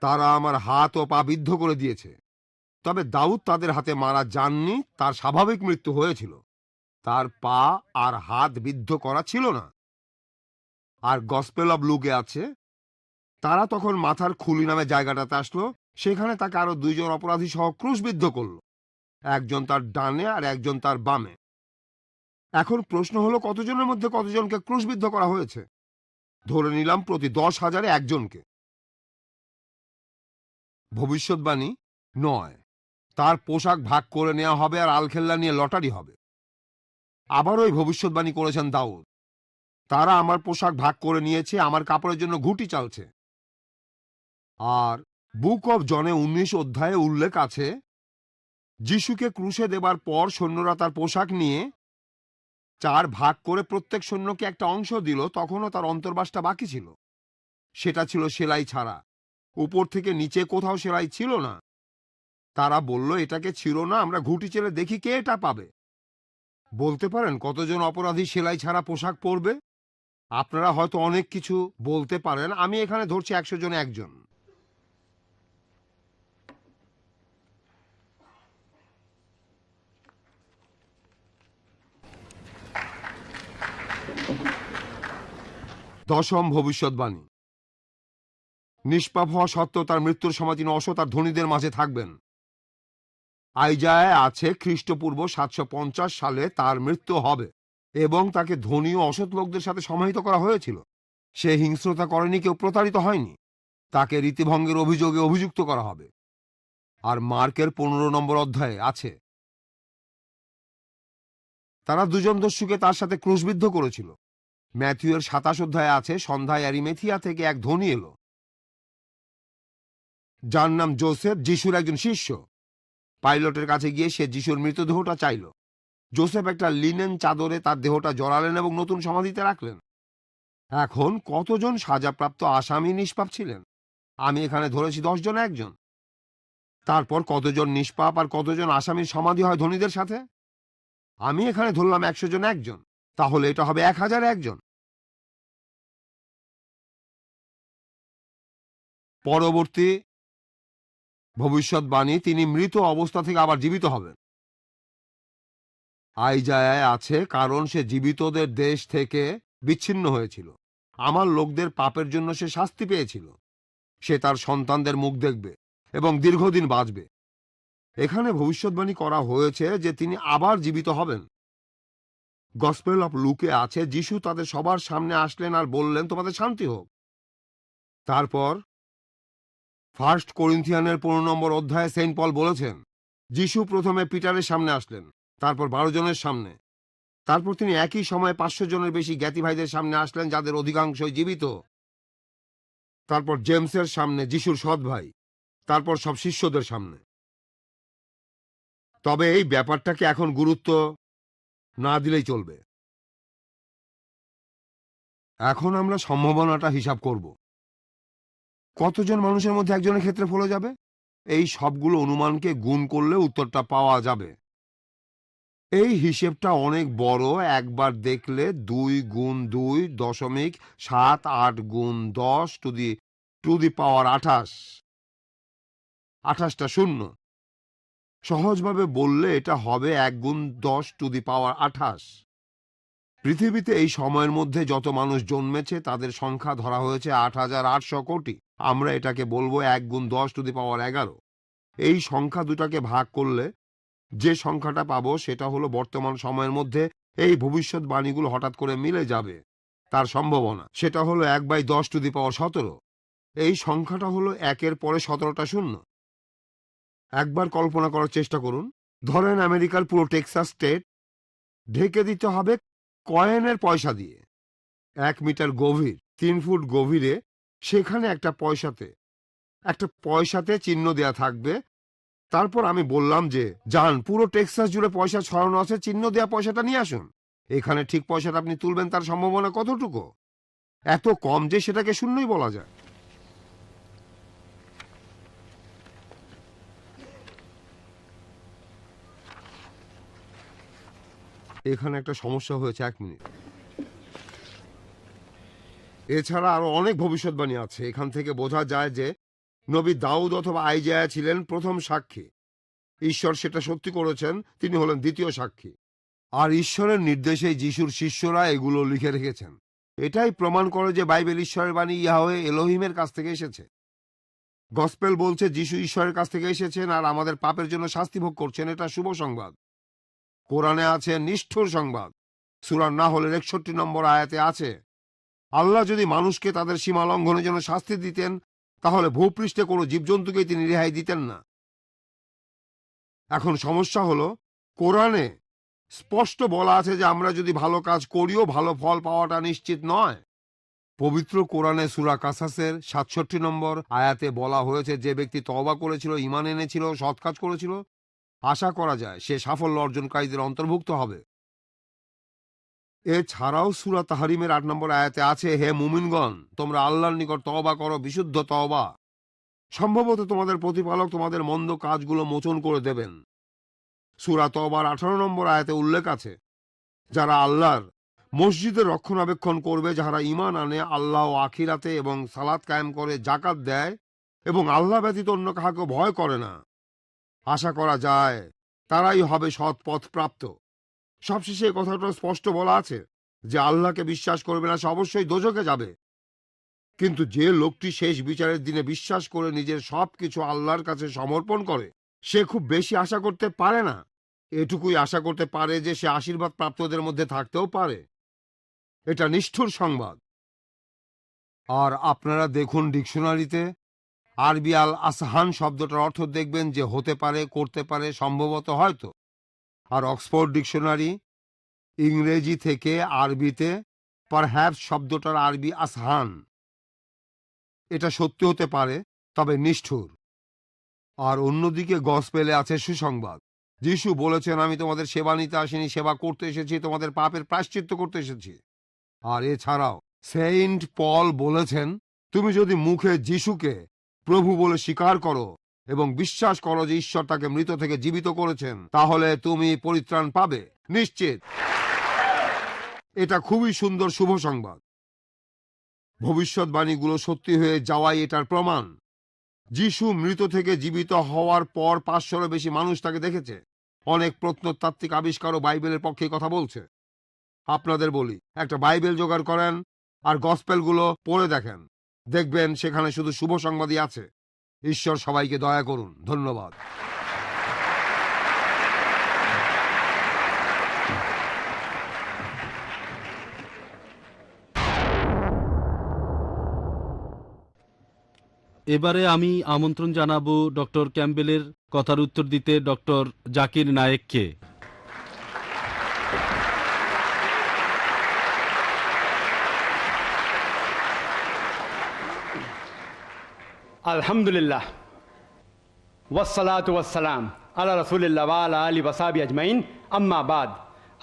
তারা আমার হাত ও পা বিদ্ধ করে দিয়েছে। তবে দাউদ তাদের হাতে মারা যাননি, তার স্বাভাবিক মৃত্যু হয়েছিল। তার পা আর হাত বিদ্ধ করা ছিল না। আর গসপেল অব লুকে আছে, তারা তখন মাথার খুলি নামে জায়গাটাতে আসলো, সেখানে তাকে আরো 2 জন অপরাধী সহ ক্রুশবিদ্ধ করল, একজন তার ডানে আর একজন তার বামে। এখন প্রশ্ন হলো, কতজনের মধ্যে কতজনকে ক্রুশবিদ্ধ করা হয়েছে? ধরে নিলাম প্রতি 10,000-এ একজনকে। ভবিষ্যৎবাণী 9। তার পোশাক ভাগ করে নেওয়া হবে আর আলখেল্লা নিয়ে লটারি হবে। আবার ওই ভবিষ্যৎবাণী করেছেন দাউদ, তারা আমার পোশাক ভাগ করে নিয়েছে, আমার কাপড়ের জন্য ঘুঁটি চালছে। আর বুক অব জনে 19 অধ্যায়ে উল্লেখ আছে, যিশুকে ক্রুশে দেবার পর সৈন্যরা তার পোশাক নিয়ে 4 ভাগ করে প্রত্যেক সৈন্যকে একটা অংশ দিল। তখনও তার অন্তর্বাসটা বাকি ছিল, সেটা ছিল সেলাই ছাড়া। উপর থেকে নিচে কোথাও সেলাই ছিল না। তারা বলল, এটাকে ছিল না, আমরা ঘুঁটি চেলে দেখি কে এটা পাবে। বলতে পারেন কতজন অপরাধী সেলাই ছাড়া পোশাক পরবে? আপনারা হয়তো অনেক কিছু বলতে পারেন, আমি এখানে ধরছি 100 জনে একজন। দশম ভবিষ্যৎবাণী। নিষ্পাপ হওয়া সত্ত্বেও তার মৃত্যুর সময় তিনি অসৎ আর ধনীদের মাঝে থাকবেন। আইজায় আছে, খ্রিস্টপূর্ব 750 সালে তার মৃত্যু হবে এবং তাকে ধনী ও অসৎ লোকদের সাথে সমাহিত করা হয়েছিল। সে হিংস্রতা করেনি, কেউ প্রতারিত হয়নি, তাকে রীতিভঙ্গের অভিযোগে অভিযুক্ত করা হবে। আর মার্কের 15 নম্বর অধ্যায়ে আছে, তারা 2 জন দস্যুকে তার সাথে ক্রুশবিদ্ধ করেছিল। ম্যাথিউয়ের 27 অধ্যায়ে আছে, সন্ধ্যায় অ্যারিমেথিয়া থেকে এক ধনী এলো, যার নাম যোসেফ, যিশুর একজন শিষ্য। পাইলটের কাছে গিয়ে সে যিশুর মৃতদেহটা চাইল। যোসেফ একটা লিনেন চাদরে তার দেহটা জড়ালেন এবং নতুন সমাধিতে রাখলেন। এখন কতজন সাজাপ্রাপ্ত আসামি নিষ্পাপ ছিলেন? আমি এখানে ধরেছি 10 জন একজন। তারপর কতজন নিষ্পাপ আর কতজন আসামির সমাধি হয় ধনীদের সাথে? আমি এখানে ধরলাম 100 জন একজন। তাহলে এটা হবে 1000 একজন। পরবর্তী ভবিষ্যৎবাণী, তিনি মৃত অবস্থা থেকে আবার জীবিত হবেন। আইজায়ায় আছে, কারণ সে জীবিতদের দেশ থেকে বিচ্ছিন্ন হয়েছিল, আমার লোকদের পাপের জন্য সে শাস্তি পেয়েছিল। সে তার সন্তানদের মুখ দেখবে এবং দীর্ঘদিন বাঁচবে। এখানে ভবিষ্যৎবাণী করা হয়েছে যে তিনি আবার জীবিত হবেন। গসপেল অফ লুকে আছে যিশু তাদের সবার সামনে আসলেন আর বললেন তোমাদের শান্তি হোক। তারপর 1 করিন্থিয়ানের 15 নম্বর অধ্যায়ে সেন্ট পল বলেছেন যিশু প্রথমে পিটারের সামনে আসলেন, তারপর 12 জনের সামনে, তারপর তিনি একই সময়ে 500 জনের বেশি জ্ঞাতি ভাইদের সামনে আসলেন যাদের অধিকাংশই জীবিত, তারপর জেমসের সামনে যিশুর সৎ ভাই, তারপর সব শিষ্যদের সামনে। তবে এই ব্যাপারটাকে এখন গুরুত্ব না দিলেই চলবে। এখন আমরা সম্ভাবনাটা হিসাব করব। কতজন মানুষের মধ্যে একজনের ক্ষেত্রে ফলে যাবে? এই সবগুলো অনুমানকে গুণ করলে উত্তরটা পাওয়া যাবে। এই হিসেবটা অনেক বড়। একবার দেখলে 2 গুণ 2 দশমিক 7 গুণ 10 টু দি পাওয়ার 28, 28টা শূন্য। সহজভাবে বললে এটা হবে 1 গুণ 10 টু দি পাওয়ার 28। পৃথিবীতে এই সময়ের মধ্যে যত মানুষ জন্মেছে তাদের সংখ্যা ধরা হয়েছে 8,800 কোটি। আমরা এটাকে বলবো 1 গুণ 10 টু দি পাওয়ার 11। এই সংখ্যা দুটাকে ভাগ করলে যে সংখ্যাটা পাবো সেটা হলো বর্তমান সময়ের মধ্যে এই ভবিষ্যৎবাণীগুলো হঠাৎ করে মিলে যাবে তার সম্ভাবনা। সেটা হলো 1/10 টু দি পাওয়ার 17। এই সংখ্যাটা হলো 1-এর পরে 17টা শূন্য। একবার কল্পনা করার চেষ্টা করুন, ধরেন আমেরিকার পুরো টেক্সাস স্টেট ঢেকে দিতে হবে কয়েনের পয়সা দিয়ে। 1 মিটার গভীর, 3 ফুট গভীরে, সেখানে একটা পয়সাতে চিহ্ন দেয়া থাকবে। তারপর আমি বললাম যে যান পুরো টেক্সাস জুড়ে পয়সা ছড়ানো আছে, চিহ্ন দেয়া পয়সাটা নিয়ে আসুন। এখানে ঠিক পয়সাটা আপনি তুলবেন তার সম্ভাবনা কতটুকু? এত কম যে সেটাকে শূন্যই বলা যায়। এখানে একটা সমস্যা হয়েছে, 1 মিনিট। এছাড়া আরো অনেক ভবিষ্যৎবাণী আছে। এখান থেকে বোঝা যায় যে নবী দাউদ অথবা আইজায়া ছিলেন প্রথম সাক্ষী। ঈশ্বর সেটা সত্যি করেছেন, তিনি হলেন দ্বিতীয় সাক্ষী। আর ঈশ্বরের নির্দেশে যিশুর শিষ্যরা এগুলো লিখে রেখেছেন। এটাই প্রমাণ করে যে বাইবেল ঈশ্বরের বাণী ইয়াহওয়ে এলোহিমের কাছ থেকে এসেছে। গসপেল বলছে যিশু ঈশ্বরের কাছ থেকে এসেছেন আর আমাদের পাপের জন্য শাস্তি ভোগ করছেন। এটা শুভ সংবাদ। কোরআনে আছে নিষ্ঠুর সংবাদ। সূরা নাহলের 61 নম্বর আয়াতে আছে আল্লাহ যদি মানুষকে তাদের সীমা লঙ্ঘনের জন্য শাস্তি দিতেন তাহলে ভূপৃষ্ঠে কোনো জীবজন্তুকেই তিনি রেহাই দিতেন না। এখন সমস্যা হলো কোরআনে স্পষ্ট বলা আছে যে আমরা যদি ভালো কাজ করিও ভালো ফল পাওয়াটা নিশ্চিত নয়। পবিত্র কোরআনে সূরা কাসাসের 67 নম্বর আয়াতে বলা হয়েছে যে ব্যক্তি তওবা করেছিল, ঈমান এনেছিল, সৎ কাজ করেছিল, আশা করা যায় সে সাফল্য অর্জনকারীদের অন্তর্ভুক্ত হবে। এছাড়াও সূরা তাহরিমের 8 নম্বর আয়াতে আছে হে মুমিনগণ, তোমরা আল্লাহর নিকট তওবা করো, বিশুদ্ধ তওবা। সম্ভবত তোমাদের প্রতিপালক তোমাদের মন্দ কাজগুলো মোচন করে দেবেন। সূরা তওবার 18 নম্বর আয়াতে উল্লেখ আছে যারা আল্লাহর মসজিদের রক্ষণাবেক্ষণ করবে, যারা ঈমান আনে আল্লাহ ও আখিরাতে এবং সালাত কায়েম করে, যাকাত দেয় এবং আল্লাহ ব্যতীত অন্য কাহাকে ভয় করে না, আশা করা যায় তারাই হবে সৎ পথ প্রাপ্ত। সবশেষে এই কথাটা স্পষ্ট বলা আছে যে আল্লাহকে বিশ্বাস করবে না সে অবশ্যই দোজখে যাবে। কিন্তু যে লোকটি শেষ বিচারের দিনে বিশ্বাস করে নিজের সবকিছু আল্লাহর কাছে সমর্পণ করে সে খুব বেশি আশা করতে পারে না। এটুকুই আশা করতে পারে যে সে আশীর্বাদ প্রাপ্তদের মধ্যে থাকতেও পারে। এটা নিষ্ঠুর সংবাদ। আর আপনারা দেখুন ডিকশনারিতে আরবি আল আসহান শব্দটার অর্থ দেখবেন যে হতে পারে, করতে পারে, সম্ভবত, হয়তো। আর অক্সফোর্ড ডিকশনারি ইংরেজি থেকে আরবিতে পারহ্যাপস শব্দটার আরবি আসহান। এটা সত্যি হতে পারে, তবে নিষ্ঠুর। আর অন্যদিকে গসপেলে আছে সুসংবাদ। যিশু বলেছেন আমি তোমাদের সেবা নিতে আসিনি, সেবা করতে এসেছি, তোমাদের পাপের প্রায়শ্চিত্ত করতে এসেছি। আর এছাড়াও সেন্ট পল বলেছেন তুমি যদি মুখে যিশুকে প্রভু বলে স্বীকার করো এবং বিশ্বাস করো যে ঈশ্বর তাকে মৃত থেকে জীবিত করেছেন তাহলে তুমি পরিত্রাণ পাবে, নিশ্চিত। এটা খুবই সুন্দর শুভ সংবাদ। ভবিষ্যৎবাণীগুলো সত্যি হয়ে যাওয়াই এটার প্রমাণ। যিশু মৃত থেকে জীবিত হওয়ার পর 500-এরও বেশি মানুষ তাকে দেখেছে। অনেক প্রত্নতাত্ত্বিক আবিষ্কারও বাইবেলের পক্ষে কথা বলছে। আপনাদের বলি, একটা বাইবেল জোগাড় করেন আর গসপেলগুলো পড়ে দেখেন, দেখবেন সেখানে শুধু শুভ সংবাদই আছে। ঈশ্বর সবাইকে দয়া করুন। ধন্যবাদ। এবারে আমি আমন্ত্রণ জানাবো ডক্টর ক্যাম্বেলের কথার উত্তর দিতে ডক্টর জাকির নায়েককে। अल्हम्दुलिल्लाह वस्सलातु वस्सलाम अला रसूलिल्लाह व अला आलिहि वसहबिहि अजमईन अम्मा बाद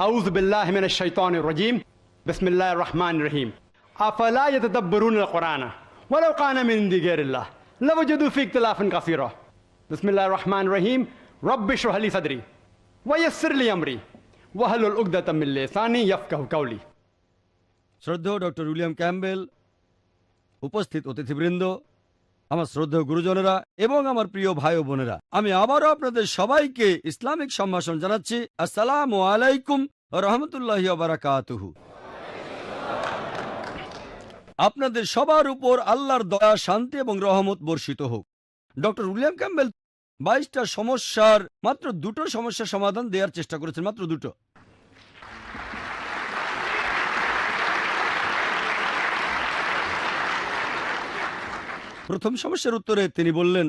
अऊज़ु बिल्लाहि मिनश शैतानिर रजीम बिस्मिल्लाहिर रहमानिर रहीम अफला यतदब्बरून कुरान वलौ कान मिन इंदि गैरिल्लाह लवजदू फी इख्तिलाफन कसीरा बिस्मिल्लाहिर रहमानिर रहीम रब्बि इश्रह ली सदरी वयस्सिर ली अमरी वहलुल उक़दतम मिन लिसानी यफ़क़हू कौली। শ্রদ্ধেয় ডক্টর উইলিয়াম ক্যাম্বেল, উপস্থিত অতিথিবৃন্দ, আমার শ্রদ্ধেয় গুরুজনেরা এবং আমার প্রিয় ভাই ও বোনেরা, আমি আবারও আপনাদের সবাইকে ইসলামিক সম্ভাষণ জানাচ্ছি। আসসালামু আলাইকুম ওয়া রাহমাতুল্লাহি ওয়া বারাকাতুহু। আপনাদের সবার উপর আল্লাহর দয়া, শান্তি এবং রহমত বর্ষিত হোক। ডক্টর উইলিয়াম ক্যাম্বেল 22টা সমস্যার মাত্র দুটো সমস্যার সমাধান দেওয়ার চেষ্টা করেছেন, মাত্র দুটো। প্রথম সমস্যার উত্তরে তিনি বললেন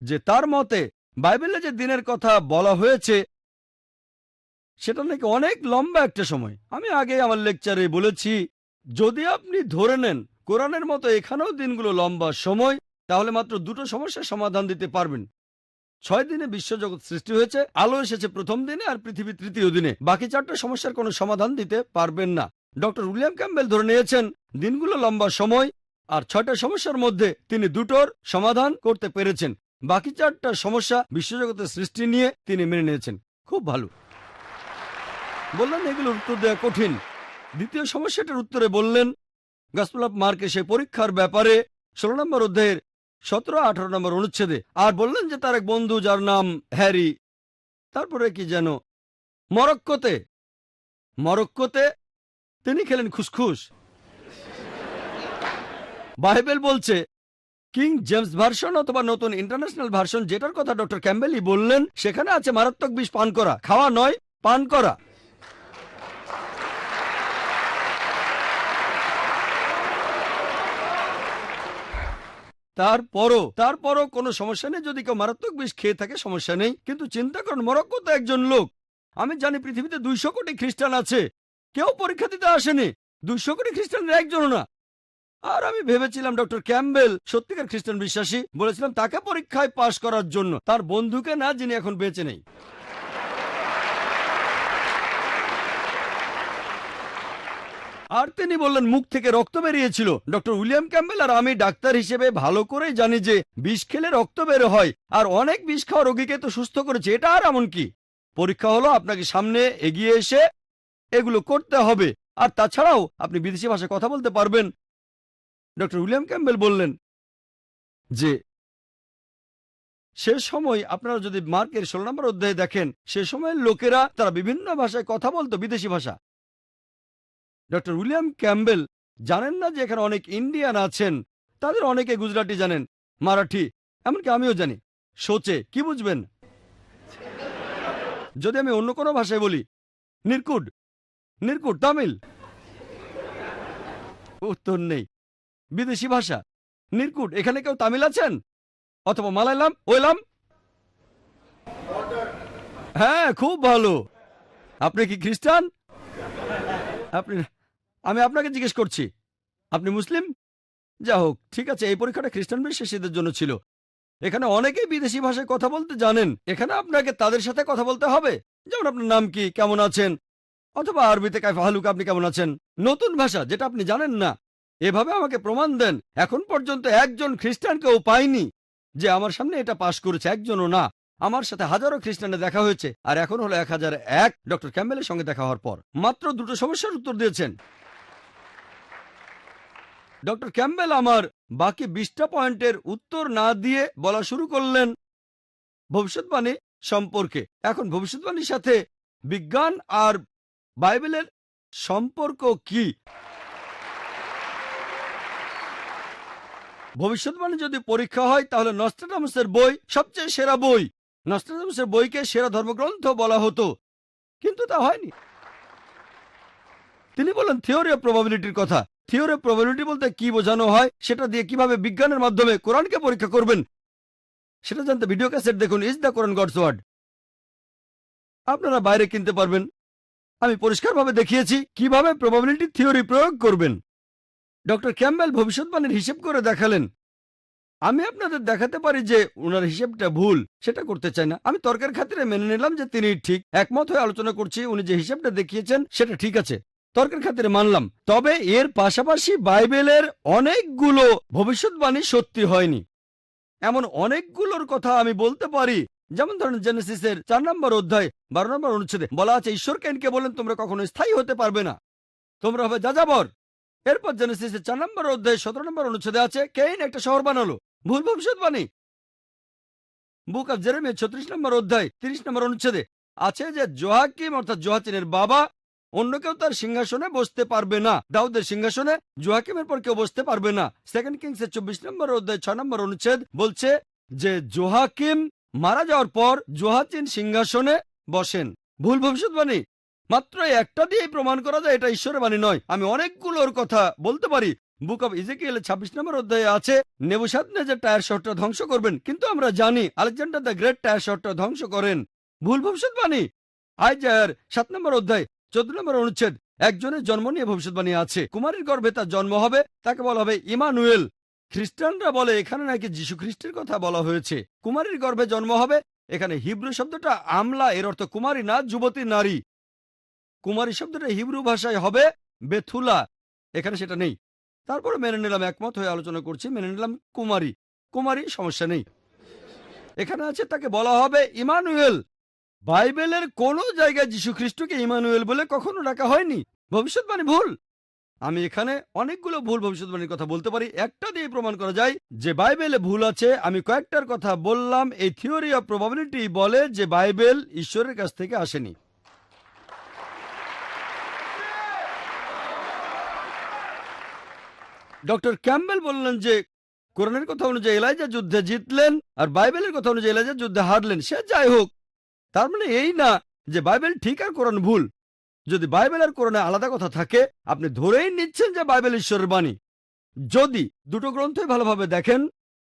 যে তার মতে বাইবেলে যে দিনের কথা বলা হয়েছে সেটা নাকি অনেক লম্বা একটা সময়। আমি আগে আমার লেকচারে বলেছি, যদি আপনি ধরে নেন কোরআনের মতো এখানেও দিনগুলো লম্বা সময়, তাহলে মাত্র দুটো সমস্যার সমাধান দিতে পারবেন। 6 দিনে বিশ্বজগৎ সৃষ্টি হয়েছে, আলো এসেছে প্রথম দিনে আর পৃথিবী তৃতীয় দিনে, বাকি 4টা সমস্যার কোনো সমাধান দিতে পারবেন না। ডক্টর উইলিয়াম ক্যাম্বেল ধরে নিয়েছেন দিনগুলো লম্বা সময়, আর 6টা সমস্যার মধ্যে তিনি দুটোর সমাধান করতে পেরেছেন। বাকি 4টা সমস্যা বিশ্বজগতের সৃষ্টি নিয়ে তিনি মেনে নিয়েছেন। খুব ভালো। বললেন এগুলোর উত্তর দেওয়া কঠিন। দ্বিতীয় সমস্যাটার উত্তরে বললেন গসপেল অফ মার্কে সেই পরীক্ষার ব্যাপারে 16 নম্বর অধ্যায়ের 17-18 নম্বর অনুচ্ছেদে, আর বললেন যে তার এক বন্ধু যার নাম হ্যারি, তারপরে কি যেন মরক্কোতে তিনি খেলেন খুসখুস। বাইবেল বলছে কিং জেমস ভার্সন অথবা নতুন ইন্টারন্যাশনাল ভার্সন, যেটার কথা ডক্টর ক্যাম্বেলই বললেন, সেখানে আছে মারাত্মক বিষ পান করা, খাওয়া নয়, পান করা। তারপরও কোনো সমস্যা নেই যদি কেউ মারাত্মক বিষ খেয়ে থাকে, সমস্যা নেই। কিন্তু চিন্তা করুন, মরক্কোতে একজন লোক, আমি জানি পৃথিবীতে 200 কোটি খ্রিস্টান আছে, কেউ পরীক্ষা দিতে আসেনি, 200 কোটি খ্রিস্টানের একজনও না। আর আমি ভেবেছিলাম ডক্টর ক্যাম্বেল সত্যিকার খ্রিস্টান বিশ্বাসী, বলেছিলাম তাকে পরীক্ষায় পাশ করার জন্য, তার বন্ধুকে না, যিনি এখন বেঁচে নেই। আর তিনি বললেন মুখ থেকে রক্ত বেরিয়েছিল। ডক্টর উইলিয়াম ক্যাম্বেল আর আমি ডাক্তার হিসেবে ভালো করেই জানি যে বিষ খেলে রক্ত বের হয়, আর অনেক বিষ খাওয়া রোগীকে তো সুস্থ করেছে। এটা আর এমন কি, পরীক্ষা হলো আপনাকে সামনে এগিয়ে এসে এগুলো করতে হবে। আর তাছাড়াও আপনি বিদেশি ভাষায় কথা বলতে পারবেন। ডক্টর উইলিয়াম ক্যাম্বেল বললেন যে সে সময় আপনারা যদি মার্কের 16 নম্বর অধ্যায়ে দেখেন, সে সময়ের লোকেরা তারা বিভিন্ন ভাষায় কথা বলতো, বিদেশি ভাষা। ডক্টর উইলিয়াম ক্যাম্বেল জানেন না যে এখানে অনেক ইন্ডিয়ান আছেন, তাদের অনেকে গুজরাটি জানেন, মারাঠি, এমনকি আমিও জানি। সোচে কি বুঝবেন যদি আমি অন্য কোনো ভাষায় বলি? নির্কুট তামিল? উত্তর নেই। বিদেশি ভাষা নির্কুট, এখানে কেউ তামিল আছেন? অথবা মালায়ালাম, ওয়েলাম? হ্যাঁ, খুব ভালো। আপনি কি খ্রিস্টান? আমি আপনাকে জিজ্ঞেস করছি, আপনি মুসলিম? যা হোক, ঠিক আছে, এই পরীক্ষাটা খ্রিস্টান বিশ্বাসীদের জন্য ছিল। এখানে অনেকেই বিদেশি ভাষায় কথা বলতে জানেন, এখানে আপনাকে তাদের সাথে কথা বলতে হবে। যেমন আপনার নাম কি, কেমন আছেন, অথবা আরবিতে কাইফা হালুকা, আপনি কেমন আছেন। নতুন ভাষা যেটা আপনি জানেন না। এভাবে আমাকে প্রমাণ দেন এখন পর্যন্ত একজন খ্রিস্টানকেও পাইনি যে আমার সামনে এটা পাশ করেছে, একজনও না। আমার সাথে হাজারো খ্রিস্টানের দেখা হয়েছে, আর এখন হলো 1001 ডক্টর ক্যাম্বেলের সঙ্গে দেখা হওয়ার পর। মাত্র দুটো সমস্যার উত্তর দিয়েছেন ডক্টর ক্যাম্বেল। আমার বাকি 20টা পয়েন্টের উত্তর না দিয়ে বলা শুরু করলেন ভবিষ্যৎবাণী সম্পর্কে। এখন ভবিষ্যৎবাণীর সাথে বিজ্ঞান আর বাইবেলের সম্পর্ক কি? ভবিষ্যৎবাণী যদি পরীক্ষা হয় তাহলে নস্ট্রাডামাসের বই সবচেয়ে সেরা বই। নস্ট্রাডামাসের বইকে সেরা ধর্মগ্রন্থ বলা হতো, কিন্তু তা হয়নি। তিনি বলেন থিওরি অফ প্রবাবিলিটির কথা। থিওরি প্রবাবিলিটি বলতে কি বোঝানো হয়, সেটা দিয়ে কিভাবে বিজ্ঞানের মাধ্যমে কোরআনকে পরীক্ষা করবেন, সেটা জানতে ভিডিও ক্যাসেট দেখুন, is the Quran God's word. আপনারা বাইরে কিনতে পারবেন। আমি পরিষ্কারভাবে দেখিয়েছি কিভাবে প্রবাবিলিটি থিওরি প্রয়োগ করবেন। ডক্টর ক্যাম্বেল ভবিষ্যৎবাণীর হিসেব করে দেখালেন। আমি আপনাদের দেখাতে পারি যে ওনার হিসেবটা ভুল, সেটা করতে চাই না। আমি তর্কের খাতিরে মেনে নিলাম যে তিনি ঠিক, একমত হয়ে আলোচনা করছি, উনি যে হিসেবটা দেখিয়েছেন সেটা ঠিক আছে, তর্কের খাতিরে মানলাম। তবে এর পাশাপাশি বাইবেলের অনেকগুলো ভবিষ্যৎবাণী সত্যি হয়নি, এমন অনেকগুলোর কথা আমি বলতে পারি। যেমন ধরেন জেনেসিসের 4 নম্বর অধ্যায় 12 নম্বর অনুচ্ছেদে বলা আছে, ঈশ্বর কেনকে বলেন তোমরা কখনো স্থায়ী হতে পারবে না, তোমরা হবে যাযাবর। এরপর জেনেসিসের 4 নম্বর অধ্যায় 17 নম্বর অনুচ্ছেদে আছে, কেইন একটা শহর বানালো, ভুল ভবিষ্যৎবাণী। বুক অফ জেরেমিয়া 36 নম্বর অধ্যায় 30 নম্বর অনুচ্ছেদে আছে যে জোয়াকিম অর্থাৎ জোয়াচিনের বাবা অন্য কেউ তার সিংহাসনে বসতে পারবে না, দাউদের সিংহাসনে জোয়াকিমের পর কেউ বসতে পারবে না। সেকেন্ড কিংসের 24 নম্বর অধ্যায় 6 নম্বর অনুচ্ছেদ বলছে যে জোয়াকিম মারা যাওয়ার পর জোয়াচিন সিংহাসনে বসেন, ভুল ভবিষ্যৎবাণী। মাত্র একটা দিয়ে প্রমাণ করা যায় এটা ঈশ্বরের বাণী নয়। আমি অনেকগুলোর কথা বলতে পারি। বুক অব ইজেকিয়েলের 26 নম্বর অধ্যায়ে আছে নেবুসাদনেজার টায়ার শহরটা ধ্বংস করবেন, কিন্তু আমরা জানি আলেকজান্ডার দ্য গ্রেট টায়ার শহরটা ধ্বংস করেন, ভুল ভবিষ্যৎবাণী। আইজায়ার 7 নম্বর অধ্যায় 14 নম্বর অনুচ্ছেদ একজনের জন্ম নিয়ে ভবিষ্যৎবাণী আছে, কুমারীর গর্ভে তার জন্ম হবে, তাকে বলা হবে ইমানুয়েল। খ্রিস্টানরা বলে এখানে নাকি যীশু খ্রিস্টের কথা বলা হয়েছে, কুমারীর গর্ভে জন্ম হবে। এখানে হিব্রু শব্দটা আমলা, এর অর্থ কুমারী না, যুবতী নারী। কুমারী শব্দটা হিব্রু ভাষায় হবে বেথুলা, এখানে সেটা নেই। তারপরে মেনে নিলাম, একমত হয়ে আলোচনা করছি, মেনে নিলাম কুমারী, কুমারী সমস্যা নেই। এখানে আছে তাকে বলা হবে ইমানুয়েল। বাইবেলের কোন জায়গায় যীশু খ্রিস্টকে ইমানুয়েল বলে কখনো ডাকা হয়নি, ভবিষ্যৎবাণী ভুল। আমি এখানে অনেকগুলো ভুল ভবিষ্যৎবাণীর কথা বলতে পারি, একটা দিয়ে প্রমাণ করা যায় যে বাইবেলে ভুল আছে। আমি কয়েকটার কথা বললাম। এই থিওরি অফ প্রবাবিলিটি বলে যে বাইবেল ঈশ্বরের কাছ থেকে আসেনি। ডক্টর ক্যাম্বেল বললেন যে কোরআনের কথা অনুযায়ী এলাইজা যুদ্ধে জিতলেন আর বাইবেলের কথা অনুযায়ী এলাইজা যুদ্ধে হারলেন। সে যাই হোক, তার মানে এই না যে বাইবেল ঠিক আর কোরআন ভুল। যদি বাইবেল আর কোরআনে আলাদা কথা থাকে, আপনি ধরেই নিচ্ছেন যে বাইবেল ঈশ্বরের বাণী। যদি দুটো গ্রন্থই ভালোভাবে দেখেন,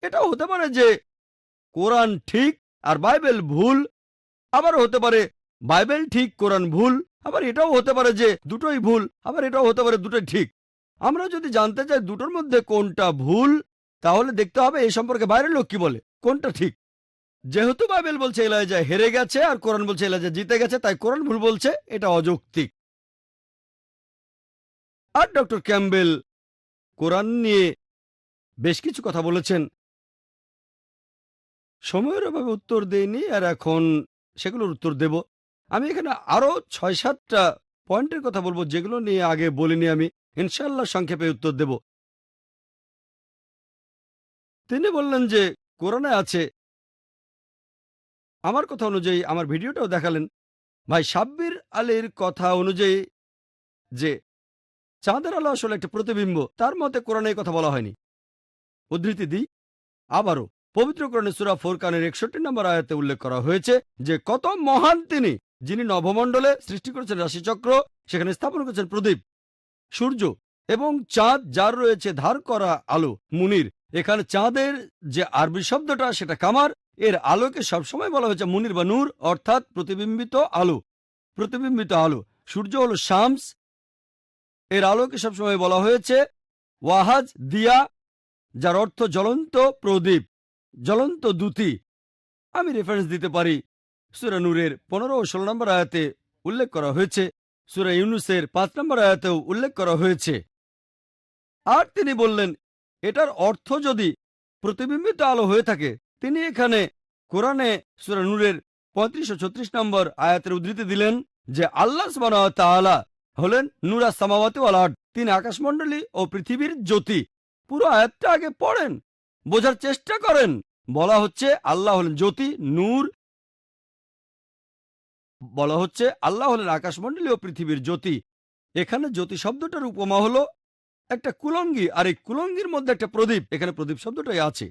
এটাও হতে পারে যে কোরআন ঠিক আর বাইবেল ভুল, আবার হতে পারে বাইবেল ঠিক কোরআন ভুল, আবার এটাও হতে পারে যে দুটোই ভুল, আবার এটাও হতে পারে দুটোই ঠিক। আমরা যদি জানতে চাই দুটোর মধ্যে কোনটা ভুল, তাহলে দেখতে হবে এই সম্পর্কে বাইরের লোক কি বলে, কোনটা ঠিক। যেহেতু বাইবেল বলছে এলাইজা হেরে গেছে আর কোরআন বলছে এলাইজা জিতে গেছে, তাই কোরআন ভুল বলছে, এটা অযৌক্তিক। আর ডক্টর ক্যাম্বেল কোরআন নিয়ে বেশ কিছু কথা বলেছেন, সময়ের অভাবে উত্তর দেয়নি, আর এখন সেগুলোর উত্তর দেব। আমি এখানে আরো 6-7টা পয়েন্টের কথা বলবো যেগুলো নিয়ে আগে বলিনি। আমি ইনশাআল্লাহ সংক্ষেপে উত্তর দেব। তিনি বললেন যে কোরআনে আছে, আমার কথা অনুযায়ী আমার ভিডিওটাও দেখালেন ভাই সাব্বির আলীর কথা অনুযায়ী যে চাঁদের আলো আসলে একটা প্রতিবিম্ব। তার মতে কোরআনে এই কথা বলা হয়নি। উদ্ধৃতি দিই আবারও, পবিত্র কোরআনে সূরা ফুরকানের 61 নম্বর আয়াতে উল্লেখ করা হয়েছে যে কত মহান তিনি, যিনি নভমণ্ডলে সৃষ্টি করেছেন রাশিচক্র, সেখানে স্থাপন করেছেন প্রদীপ, সূর্য এবং চাঁদ, যার রয়েছে ধার করা আলো মুনির। এখানে চাঁদের যে আরবি শব্দটা সেটা কামার, এর আলোকে সবসময় বলা হয়েছে মুনির বা নূর, অর্থাৎ প্রতিবিম্বিত আলো। প্রতিবিম্বিত আলো। সূর্য হলো শামস, এর আলোকে সবসময় বলা হয়েছে ওয়াহাজ দিয়া, যার অর্থ জ্বলন্ত প্রদীপ, জ্বলন্ত দ্যুতি। আমি রেফারেন্স দিতে পারি, সূরা নূরের 15 ও 16 নম্বর আয়াতে উল্লেখ করা হয়েছে, সূরা ইউনুসের 5 নম্বর আয়াতেও উল্লেখ করা হয়েছে। আর তিনি বললেন এটার অর্থ যদি প্রতিবিম্বিত আলো হয়ে থাকে, তিনি এখানে কোরআনে সূরা নূরের 35 ও 36 নম্বর আয়াতের উদ্ধৃতি দিলেন যে আল্লাহ সুবহানাহু ওয়া তাআলা হলেন নূরাস সামাওয়াতি ওয়াল আরদ, তিনি আকাশমণ্ডলী ও পৃথিবীর জ্যোতি। পুরো আয়াতটা আগে পড়েন, বোঝার চেষ্টা করেন। বলা হচ্ছে আল্লাহ হলেন জ্যোতি, নূর। বলা হচ্ছে আল্লাহ হলেন আকাশমণ্ডলী ও পৃথিবীর জ্যোতি। এখানে জ্যোতি শব্দটার উপমা হলো একটা কুলঙ্গি, আর এই কুলঙ্গির মধ্যে একটা প্রদীপ, এখানে প্রদীপ শব্দটাই আছে।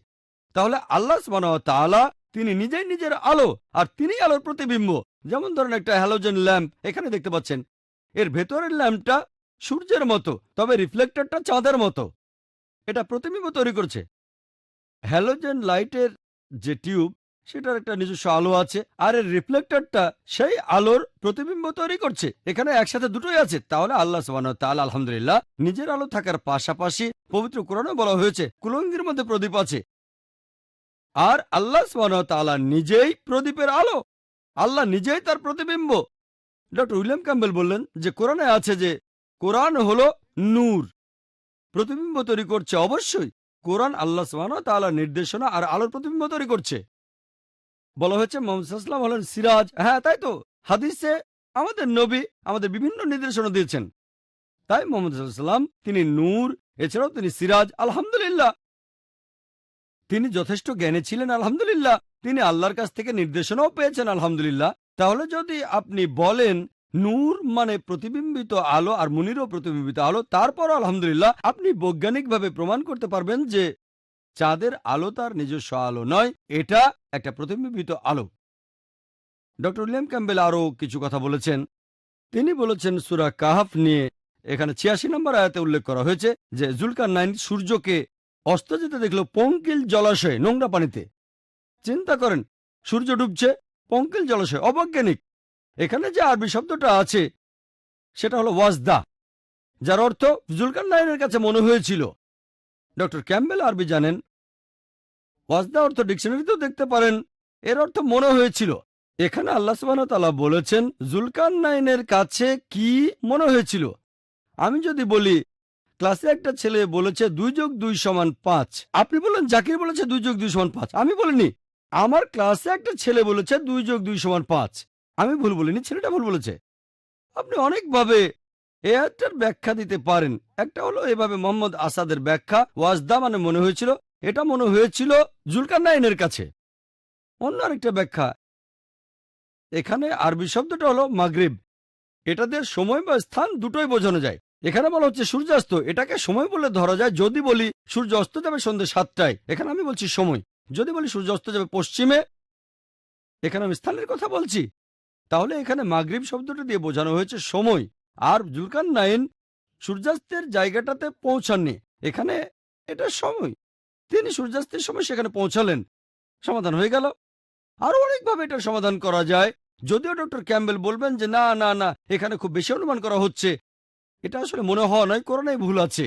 তাহলে আল্লাহ সুবহানাহু ওয়া তাআলা তিনি নিজেই নিজের আলো, আর তিনি আলোর প্রতিবিম্ব। যেমন ধরেন একটা হ্যালোজেন ল্যাম্প এখানে দেখতে পাচ্ছেন, এর ভেতরের ল্যাম্পটা সূর্যের মতো, তবে রিফ্লেক্টরটা চাঁদের মতো। এটা প্রতিবিম্ব তৈরি করছে। হ্যালোজেন লাইটের যে টিউব, সেটার একটা নিজস্ব আলো আছে, আর এর রিফ্লেক্টরটা সেই আলোর প্রতিবিম্ব তৈরি করছে। এখানে একসাথে দুটোই আছে। তাহলে আল্লাহ সুবহানাহু ওয়া তাআলা আলহামদুলিল্লাহ নিজের আলো থাকার পাশাপাশি পবিত্র কোরআনে বলা হয়েছে কুলঙ্গির মধ্যে প্রদীপ আছে, আর আল্লাহ সুবহানাহু ওয়া তাআলা নিজেই প্রদীপের আলো। আল্লাহ নিজেই তার প্রতিবিম্ব। ডক্টর উইলিয়াম ক্যাম্বেল বললেন যে কোরআনে আছে যে কোরআন হলো নূর, প্রতিবিম্ব তৈরি করছে। অবশ্যই কোরআন আল্লাহ সুবহানাহু ওয়া তাআলার নির্দেশনা আর আলোর প্রতিবিম্ব তৈরি করছে। বলা হয়েছে মুহাম্মদ সাল্লাল্লাহু আলাইহি ওয়াসাল্লাম হলেন সিরাজ। হ্যাঁ, তাই তো। হাদিসে আমাদের নবী আমাদের বিভিন্ন নির্দেশনা দিয়েছেন। তাই মুহাম্মদ সাল্লাল্লাহু আলাইহি ওয়াসাল্লাম তিনি নূর, এছাড়াও তিনি সিরাজ। আলহামদুলিল্লাহ, তিনি যথেষ্ট জ্ঞানী ছিলেন। আলহামদুলিল্লাহ, তিনি আল্লাহর কাছ থেকে নির্দেশনাও পেয়েছেন। আলহামদুলিল্লাহ। তাহলে যদি আপনি বলেন নূর মানে প্রতিবিম্বিত আলো আর মুনিরও প্রতিবিম্বিত আলো, তারপর আলহামদুলিল্লাহ আপনি বৈজ্ঞানিকভাবে প্রমাণ করতে পারবেন যে চাঁদের আলো তার নিজস্ব আলো নয়, এটা একটা প্রতিবিম্বিত আলো। ডক্টর উইলিয়াম ক্যাম্বেল আরও কিছু কথা বলেছেন। তিনি বলেছেন সূরা কাহাফ নিয়ে, এখানে ৮৬ নম্বর আয়াতে উল্লেখ করা হয়েছে যে জুলকারনাইন সূর্যকে অস্ত যেতে দেখল পঙ্কিল জলাশয়ে, নোংরা পানিতে। চিন্তা করেন, সূর্য ডুবছে, পঙ্কিল জলাশয়, অবৈজ্ঞানিক। এখানে যে আরবি শব্দটা আছে সেটা হলো ওয়াজদা, যার অর্থ জুলকারনাইনের কাছে মনে হয়েছিল। ডক্টর ক্যাম্বেল আরবি জানেন। ওয়াজদা অর্থ ডিকশনারিতেও দেখতে পারেন, এর অর্থ মনে হয়েছিল। এখানে আল্লাহ সুবহানাহু ওয়া তাআলা বলেছেন জুলকারনাইনের কাছে কি মনে হয়েছিল। আমি যদি বলি ক্লাসে একটা ছেলে বলেছে 2+2=5, আপনি বললেন জাকির বলেছে 2+2=5, আমি বলিনি। আমার ক্লাসে একটা ছেলে বলেছে 2+2=5, আমি ভুল বলিনি, ছেলেটা ভুল বলেছে। আপনি অনেকভাবে এ আয়াতটার ব্যাখ্যা দিতে পারেন। একটা হলো এভাবে মোহাম্মদ আসাদের ব্যাখ্যা, ওয়াজদা মানে মনে হয়েছিল, এটা মনে হয়েছিল জুলকারনাইনের কাছে। অন্য আরেকটা ব্যাখ্যা, এখানে আরবি শব্দটা হলো মাগরিব, এটা দিয়ে সময় বা স্থান দুটোই বোঝানো যায়। এখানে বলা হচ্ছে সূর্যাস্ত, এটাকে সময় বলে ধরা যায়। যদি বলি সূর্য অস্ত যাবে সন্ধ্যে 7টায়, এখানে আমি বলছি সময়। যদি বলি সূর্য অস্ত যাবে পশ্চিমে, এখানে আমি স্থানের কথা বলছি। তাহলে এখানে মাগরিব শব্দটা দিয়ে বোঝানো হয়েছে সময়। আর জুলকারনাইন সূর্যাস্তের জায়গাটাতে পৌঁছাননি, এখানে এটা সময়। তিনি সূর্যাস্তের সময় সেখানে পৌঁছালেন, সমাধান হয়ে গেল। আরো অনেকভাবে এটার সমাধান করা যায়। যদিও ডক্টর ক্যাম্বেল বলবেন যে না না না, এখানে খুব বেশি অনুমান করা হচ্ছে, এটা আসলে মনে হওয়া নয়, কোরআনে ভুল আছে।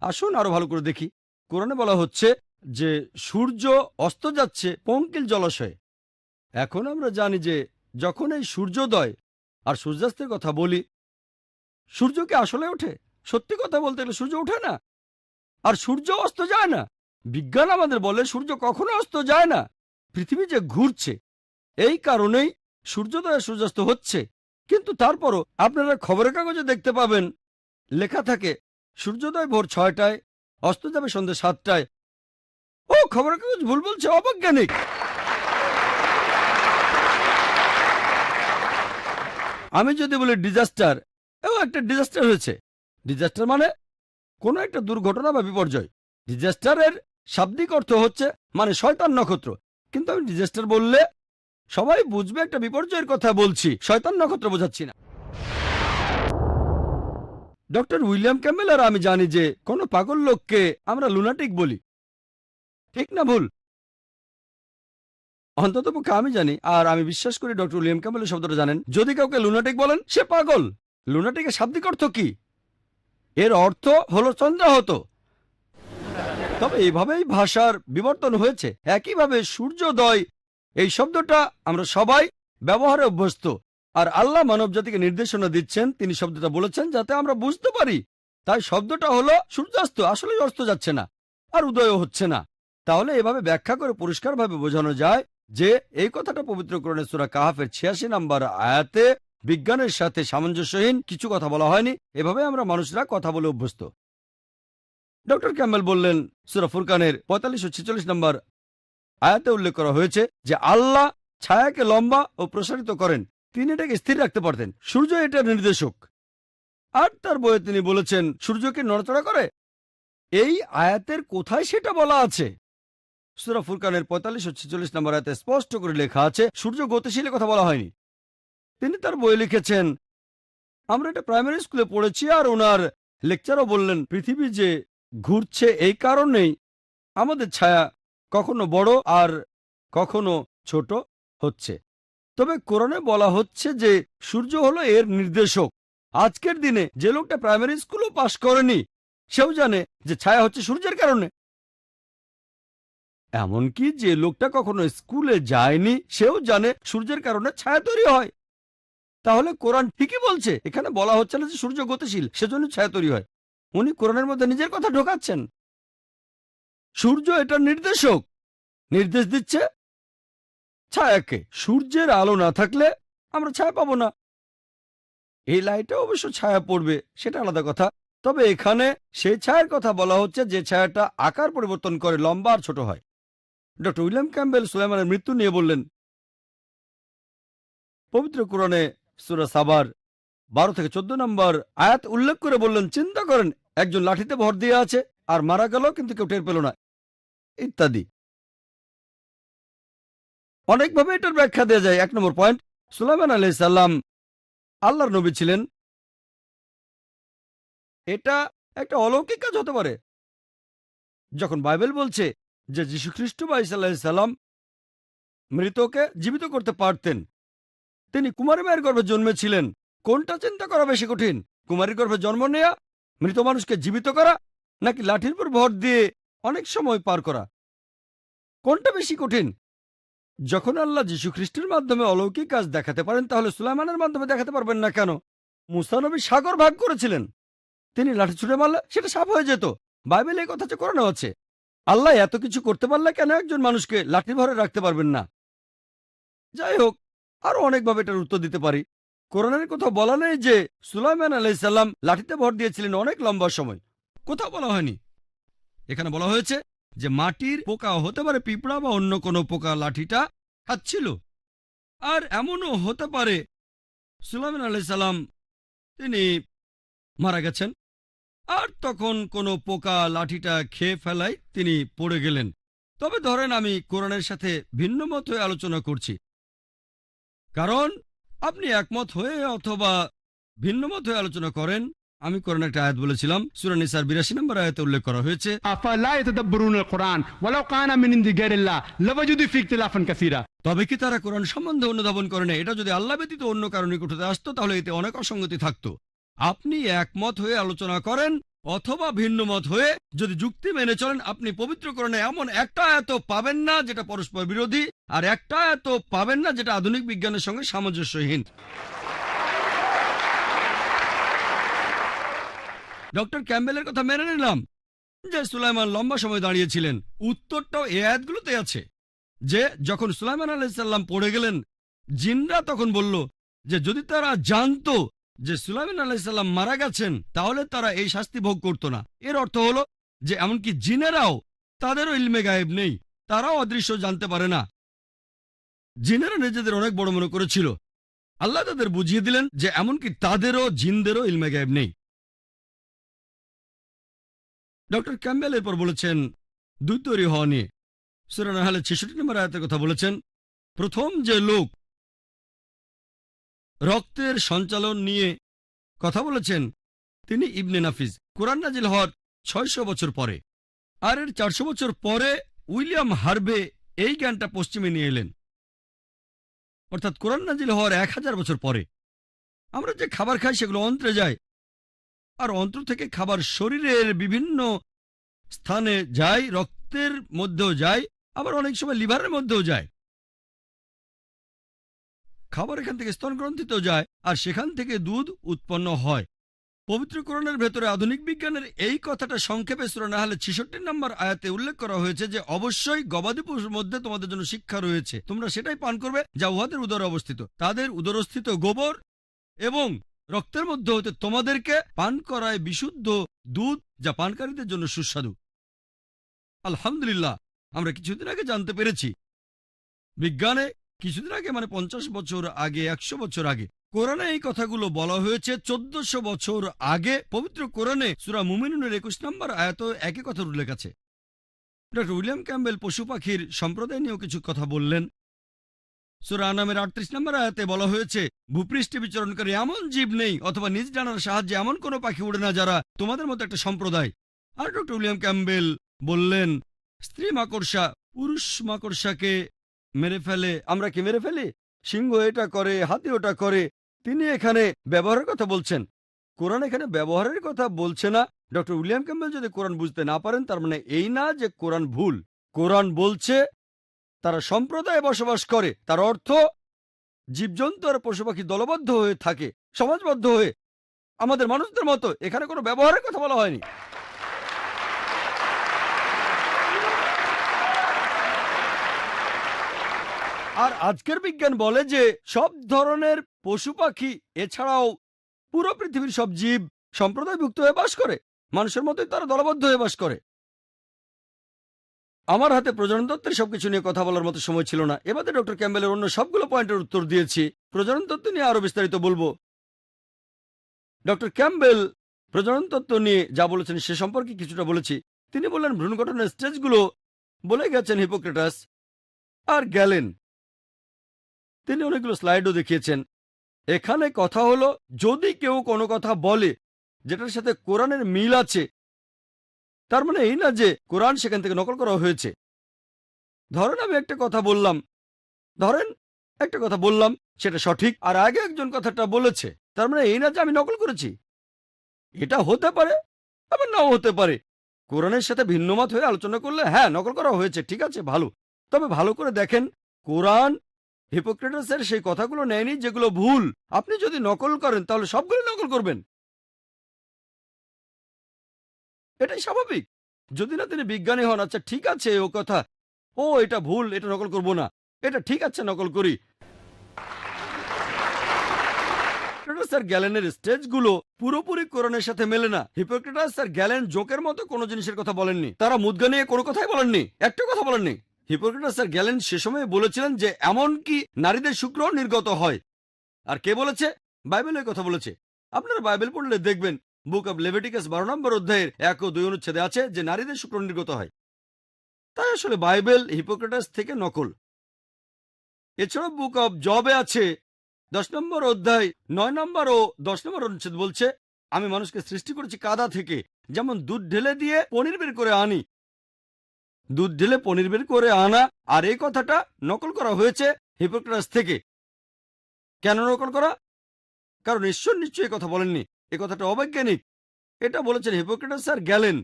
আসুন আরো ভালো করে দেখি। কোরআনে বলা হচ্ছে যে সূর্য অস্ত যাচ্ছে পঙ্কিল জলাশয়ে। এখন আমরা জানি যে যখন এই সূর্যোদয় আর সূর্যাস্তের কথা বলি, সূর্য কি আসলে ওঠে? সত্যি কথা বলতে গেলে সূর্য ওঠে না, আর সূর্য অস্ত যায় না। বিজ্ঞান আমাদের বলে সূর্য কখনো অস্ত যায় না, পৃথিবী যে ঘুরছে, এই কারণেই সূর্যোদয় সূর্যাস্ত হচ্ছে। কিন্তু তারপরও আপনারা খবরের কাগজে দেখতে পাবেন লেখা থাকে সূর্যোদয় ভোর 6টায়, অস্ত যাবে সন্ধ্যে 7টায়। ও, খবরের কাগজ ভুল বলছে, অবৈজ্ঞানিক। আমি যদি বলি ডিজাস্টার, একটা ডিজাস্টার হয়েছে। ডিজাস্টার মানে কোনো একটা দুর্ঘটনা বা বিপর্যয়। ডিজাস্টারের শাব্দিক অর্থ হচ্ছে মানে শয়তান নক্ষত্র। কিন্তু আমি ডিজাস্টার বললে সবাই বুঝবে একটা বিপর্যয়ের কথা বলছি, শয়তান নক্ষত্র বোঝাচ্ছি না। ডক্টর উইলিয়াম ক্যাম্বেল আর আমি জানি যে কোনো পাগল লোককে আমরা লুনাটিক বলি, ঠিক না ভুল? অন্ততপক্ষে আমি জানি, আর আমি বিশ্বাস করি ডক্টর উইলিয়াম ক্যাম্বেল শব্দটা জানেন। যদি কাউকে লুনাটিক বলেন, সে পাগল। লুনাটিকের শাব্দিক অর্থ কি? এর অর্থ হলো চন্দ্রাহত। তবে এইভাবেই ভাষার বিবর্তন হয়েছে। একইভাবে সূর্যোদয় এই শব্দটা আমরা সবাই ব্যবহারে অভ্যস্ত, আর আল্লাহ মানব জাতিকে নির্দেশনা দিচ্ছেন, তিনি শব্দটা বলেছেন যাতে আমরা বুঝতে পারি। তাই শব্দটা হলো সূর্যাস্ত, আসলে অস্ত যাচ্ছে না আর উদয়ও হচ্ছে না। তাহলে এভাবে ব্যাখ্যা করে পরিষ্কারভাবে বোঝানো যায় যে এই কথাটা পবিত্র কোরআনে সূরা কাহাফের ৮৬ নম্বর আয়াতে বিজ্ঞানের সাথে সামঞ্জস্যহীন কিছু কথা বলা হয়নি। এভাবে আমরা মানুষরা কথা বলে অভ্যস্ত। ডক্টর ক্যাম্বেল বললেন সূরা ফুরকানের ৪৫ ও ৪৬ নম্বর আয়াতে উল্লেখ করা হয়েছে যে আল্লাহ ছায়াকে লম্বা ও প্রসারিত করেন, তিনি এটাকে স্থির রাখতে পারতেন। সূর্য এটার নির্দেশক। আর তার বইয়ে তিনি বলেছেন সূর্যকে নড়াচড়া করে। এই আয়াতের কোথায় সেটা বলা আছে? সূরা ফুরকানের ৪৫ ও ৪৬ নম্বর আয়াতে স্পষ্ট করে লেখা আছে সূর্য গতিশীলের কথা বলা হয়নি। তিনি তার বইয়ে লিখেছেন আমরা এটা প্রাইমারি স্কুলে পড়েছি, আর ওনার লেকচারও বললেন পৃথিবী যে ঘুরছে এই কারণেই আমাদের ছায়া কখনো বড় আর কখনো ছোট হচ্ছে। তবে কোরআনে বলা হচ্ছে যে সূর্য হলো এর নির্দেশক। আজকের দিনে যে লোকটা প্রাইমারি স্কুলও পাশ করেনি সেও জানে যে ছায়া হচ্ছে সূর্যের কারণে। এমনকি যে লোকটা কখনো স্কুলে যায়নি সেও জানে সূর্যের কারণে ছায়া তৈরি হয়। তাহলে কোরআন ঠিকই বলছে, এখানে বলা হচ্ছে না যে সূর্য গতিশীল সেজন্য ছায়া তৈরি হয়। উনি কোরআনের মধ্যে নিজের কথা ঢোকাচ্ছেন। সূর্য এটা নির্দেশক, নির্দেশ দিচ্ছে ছায়াকে। সূর্যের আলো না থাকলে আমরা ছায়া পাবো না। এই লাইটে অবশ্য ছায়া পড়বে, সেটা আলাদা কথা। তবে এখানে সেই ছায়ার কথা বলা হচ্ছে যে ছায়াটা আকার পরিবর্তন করে, লম্বা আর ছোট হয়। ডক্টর উইলিয়াম ক্যাম্বেল সুলাইমানের মৃত্যু নিয়ে বললেন, পবিত্র কোরআনে সূরা সাবার 12 থেকে 14 নম্বর আয়াত উল্লেখ করে বললেন, চিন্তা করেন একজন লাঠিতে ভর দিয়ে আছে আর মারা গেল কিন্তু কেউ টের পেল না, ইত্যাদি। অনেকভাবে এটার ব্যাখ্যা দেওয়া যায়। 1 নম্বর পয়েন্ট, সুলাইমান আলাইহিস সালাম আল্লাহর নবী ছিলেন। এটা একটা অলৌকিক কাজ হতে পারে। যখন বাইবেল বলছে যে যীশু খ্রিস্ট বা ঈসা আলাইহিস সালাম মৃতকে জীবিত করতে পারতেন, তিনি কুমারী মায়ের গর্ভে জন্মেছিলেন, কোনটা চিন্তা করা বেশি কঠিন? কুমারীর গর্ভে জন্ম নেয়া, মৃত মানুষকে জীবিত করা, নাকি লাঠির উপর ভর দিয়ে অনেক সময় পার করা? কোনটা বেশি কঠিন? যখন আল্লাহ যীশু খ্রিস্টের মাধ্যমে অলৌকিক কাজ দেখাতে পারেন, তাহলে সুলাইমানের মাধ্যমে দেখাতে পারবেন না কেন? মুসা নবী সাগর ভাগ করেছিলেন, তিনি লাঠি ছুঁড়ে মারলে সেটা সাফ হয়ে যেত। বাইবেলে এই কথা যে করানো আছে। আল্লাহ এত কিছু করতে পারলে কেন একজন মানুষকে লাঠি ভরে রাখতে পারবেন না? যাই হোক, আরো অনেকভাবে এটার উত্তর দিতে পারি। কোরআনের কোথাও বলা নেই যে সুলাইমান আলাইহিস সালাম লাঠিতে ভর দিয়েছিলেন অনেক লম্বা সময়, কোথাও বলা হয়নি। এখানে বলা হয়েছে যে মাটির পোকা, হতে পারে পিঁপড়া বা অন্য কোনো পোকা, লাঠিটা খাচ্ছিল। আর এমনও হতে পারে সুলাইমান আলাইহিস সালাম তিনি মারা গেছেন আর তখন কোনো পোকা লাঠিটা খেয়ে ফেলায় তিনি পড়ে গেলেন। তবে ধরেন আমি কোরআনের সাথে ভিন্ন মত হয়ে আলোচনা করছি, কারণ আপনি একমত হয়ে অথবা ভিন্ন মত হয়ে আলোচনা করেন। আমি কোরআন একটা আয়াত বলেছিলাম, সূরা নিসার 82 নম্বর আয়াতে উল্লেখ করা হয়েছে, আফালা ইয়াতাদাব্বারুনাল কুরআন ওয়ালাউ কানা মিন ইনদি গায়রিল্লাহ লাওয়াজাদু ফি ইখতিলাফান কাসীরা। তবে কি তারা কোরআন সম্বন্ধে অনুধাবন করে না? এটা যদি আল্লাহ ব্যতীত অন্য কারণে উঠতে আসতো তাহলে এতে অনেক অসঙ্গতি থাকতো। আপনি একমত হয়ে আলোচনা করেন অথবা ভিন্ন মত হয়ে যদি যুক্তি মেনে চলেন, আপনি পবিত্র কোরআনে এমন একটা আয়াত পাবেন না যেটা পরস্পর বিরোধী, আর একটা আয়াত পাবেন না যেটা আধুনিক বিজ্ঞানের সঙ্গে সামঞ্জস্যহীন। ডক্টর ক্যাম্বেলের কথা মেনে নিলাম যে সুলাইমান লম্বা সময় দাঁড়িয়েছিলেন। উত্তরটাও এই আয়াতগুলোতে আছে যে যখন সুলাইমান আলাইহিস সালাম পড়ে গেলেন, জিনরা তখন বলল যে যদি তারা জানতো যে সুলাইমান আলাইহিস সালাম মারা গেছেন তাহলে তারা এই শাস্তি ভোগ করত না। এর অর্থ হলো যে এমনকি জিনেরাও, তাদেরও ইলমে গায়েব নেই, তারাও অদৃশ্য জানতে পারে না। জিনেরা নিজেদের অনেক বড় মনে করেছিল, আল্লাহ তাদের বুঝিয়ে দিলেন যে এমনকি তাদেরও, জিনদেরও ইলমে গায়েব নেই। ডক্টর ক্যাম্বেল এরপর বলেছেন দুই তৈরি হওয়া নিয়ে। সূরা নাহলের 66 নম্বর আয়াতের কথা বলেছেন, প্রথম যে লোক রক্তের সঞ্চালন নিয়ে কথা বলেছেন তিনি ইবনে নাফিস, কোরআন নাজিল হওয়ার 600 বছর পরে। আর এর 400 বছর পরে উইলিয়াম হার্ভে এই জ্ঞানটা পশ্চিমে নিয়ে এলেন, অর্থাৎ কোরআন নাজিল হওয়ার 1000 বছর পরে। আমরা যে খাবার খাই সেগুলো অন্ত্রে যায়, আর অন্ত্র থেকে খাবার শরীরের বিভিন্ন স্থানে যায়, রক্তের মধ্যেও যায়, আবার অনেক সময় লিভারের মধ্যেও যায়। খাবার এখান থেকে স্তনগ্রন্থিতেও যায়, আর সেখান থেকে দুধ উৎপন্ন হয়। পবিত্র কোরআনের ভেতরে আধুনিক বিজ্ঞানের এই কথাটা সংক্ষেপে সূরা নাহলের 66 নম্বর আয়াতে উল্লেখ করা হয়েছে যে অবশ্যই গবাদি পশুর মধ্যে তোমাদের জন্য শিক্ষা রয়েছে, তোমরা সেটাই পান করবে যা উহাদের উদরে অবস্থিত। তাদের উদরস্থিত গোবর এবং রক্তের মধ্যে হতে তোমাদেরকে পান করায় বিশুদ্ধ দুধ, যা পানকারীদের জন্য সুস্বাদু। আলহামদুলিল্লাহ, আমরা কিছুদিন আগে জানতে পেরেছি, বিজ্ঞানে কিছুদিন আগে মানে 50 বছর আগে, 100 বছর আগে কোরআনে এই কথাগুলো বলা হয়েছে। 1400 বছর আগে পবিত্র কোরআনে সূরা মুমিনুনের 21 নম্বর আয়াত একই কথার উল্লেখ আছে। ডক্টর উইলিয়াম ক্যাম্বেল পশু পাখির সম্প্রদায় নিয়েও কিছু কথা বললেন। সূরা আনামের 38 নম্বর আয়াতে বলা হয়েছে, ভূপৃষ্ঠে বিচরণকারী এমন জীব নেই অথবা নিজ ডানার সাহায্যে এমন কোনো পাখি উড়ে না যারা তোমাদের মতো একটা সম্প্রদায়। আর ডক্টর উইলিয়াম ক্যাম্বেল বললেন, স্ত্রী মাকড়সা পুরুষ মাকড়সাকে মেরে ফেলে। আমরা কি মেরে ফেলি? সিংহ এটা করে, হাতি ওটা করে। তিনি এখানে ব্যবহারের কথা বলছেন, কোরআন এখানে ব্যবহারের কথা বলছে না। ডক্টর উইলিয়াম ক্যাম্বেল যদি কোরআন বুঝতে না পারেন, তার মানে এই না যে কোরআন ভুল। কোরআন বলছে তারা সম্প্রদায়ে বসবাস করে, তার অর্থ জীবজন্তু আর পশু পাখি দলবদ্ধ হয়ে থাকে, সমাজবদ্ধ হয়ে, আমাদের মানুষদের মতো। এখানে কোনো ব্যবহারের কথা বলা হয়নি। আর আজকের বিজ্ঞান বলে যে সব ধরনের পশু পাখি এছাড়াও পুরো পৃথিবীর সব জীব সম্প্রদায়ভুক্ত হয়ে বাস করে, মানুষের মতোই তারা দলবদ্ধ হয়ে বাস করে। আমার হাতে প্রজনন তত্ত্বের সবকিছু নিয়ে কথা বলার মতো সময় ছিল না। এবারে ডক্টর ক্যাম্বেলের অন্য সবগুলো পয়েন্টের উত্তর দিয়েছি, প্রজনন তত্ত্ব নিয়ে আরো বিস্তারিত বলবো। ডক্টর ক্যাম্বেল প্রজনন তত্ত্ব নিয়ে যা বলেছেন সে সম্পর্কে কিছুটা বলেছি। তিনি বললেন ভ্রূণ গঠনের স্টেজগুলো বলে গেছেন হিপোক্রেটাস আর গ্যালেন। তিনি অনেকগুলো স্লাইডও দেখিয়েছেন। এখানে কথা হলো, যদি কেউ কোনো কথা বলে যেটার সাথে কোরআনের মিল আছে, তার মানে এই না যে কোরআন সেখান থেকে নকল করা হয়েছে। ধরেন আমি একটা কথা বললাম, সেটা সঠিক, আর আগে একজন কথাটা বলেছে, তার মানে এই না যে আমি নকল করেছি। এটা হতে পারে, আবার নাও হতে পারে। কোরআনের সাথে ভিন্নমত হয়ে আলোচনা করলে হ্যাঁ নকল করা হয়েছে, ঠিক আছে, ভালো। তবে ভালো করে দেখেন, কোরআন হিপোক্রেটাসের সেই কথাগুলো নেয়নি যেগুলো ভুল। আপনি যদি নকল করেন তাহলে সবগুলো নকল করবেন, এটাই স্বাভাবিক। যদি না তিনি বিজ্ঞানী হন, আচ্ছা ঠিক আছে ও কথা, ও এটা ভুল, এটা নকল করব না, এটা ঠিক আছে নকল করি। হিপোক্রেটাস আর গ্যালেনের স্টেজগুলো পুরোপুরি কোরআনের সাথে মেলে না। হিপোক্রেটাস আর গ্যালেন জোকের মতো কোনো জিনিসের কথা বলেননি, তারা মুদ্গা নিয়ে কোনো কথাই বলেননি, একটা কথা বলেননি। হিপোক্রেটাস আর গ্যালেন সে সময় বলেছিলেন যে এমনকি নারীদের শুক্র নির্গত হয়। আর কে বলেছে? বাইবেল এই কথা বলেছে। আপনারা বাইবেল পড়লে দেখবেন বুক অব লেভিটিকাস 12 নম্বর অধ্যায়ের 1 ও 2 অনুচ্ছেদে আছে যে নারীদের শুক্র নির্গত হয়। তাই আসলে বাইবেল হিপোক্রেটাস থেকে নকল। এছাড়াও বুক অব জবে আছে 10 নম্বর অধ্যায় 9 নম্বর ও 10 নম্বর অনুচ্ছেদ বলছে, আমি মানুষকে সৃষ্টি করেছি কাদা থেকে, যেমন দুধ ঢেলে দিয়ে পনির বের করে আনি। দুধ ঢেলে পনির বের করে আনা, আর এই কথাটা নকল করা হয়েছে হিপোক্রেটাস থেকে। কেন নকল করা? কারণ ঈশ্বর নিশ্চয়ই কথা বলেননি, এ কথাটা অবৈজ্ঞানিক। এটা বলেছেন হিপোক্রেটাস আর গ্যালেন।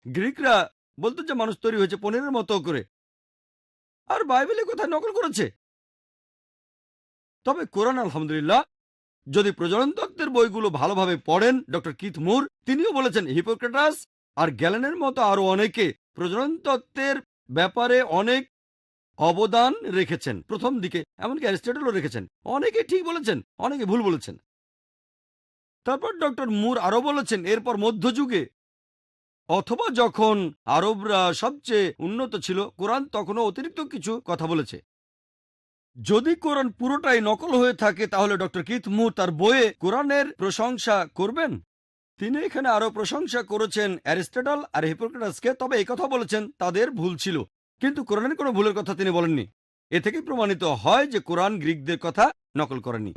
গ্রিকরা বলতো যে মানুষ তৈরি হয়েছে পনিরের মতো করে, আর বাইবেলের কথা নকল করেছে। তবে কোরআন আলহামদুলিল্লাহ, যদি প্রজনন তত্ত্বের বইগুলো ভালোভাবে পড়েন, ডক্টর কিথ মুর তিনিও বলেছেন হিপোক্রেটাস আর গ্যালেনের মতো আরো অনেকে প্রজনন তত্ত্বের ব্যাপারে অনেক অবদান রেখেছেন প্রথম দিকে, এমনকি অ্যারিস্টটলও রেখেছেন। অনেকে ঠিক বলেছেন, অনেকে ভুল বলেছেন। তারপর ডক্টর মুর আরো বলেছেন, এরপর মধ্যযুগে অথবা যখন আরবরা সবচেয়ে উন্নত ছিল, কোরআন তখনও অতিরিক্ত কিছু কথা বলেছে। যদি কোরআন পুরোটাই নকল হয়ে থাকে, তাহলে ডক্টর কিথ মুর তার বইয়ে কোরআনের প্রশংসা করবেন। তিনি এখানে আরো প্রশংসা করেছেন অ্যারিস্টটল আর হিপোক্রেটাসকে, তবে এই কথা বলেছেন তাদের ভুল ছিল, কিন্তু কোরআনের কোনো ভুলের কথা তিনি বলেননি। এ থেকে প্রমাণিত হয় যে কোরআন গ্রিকদের কথা নকল করেনি।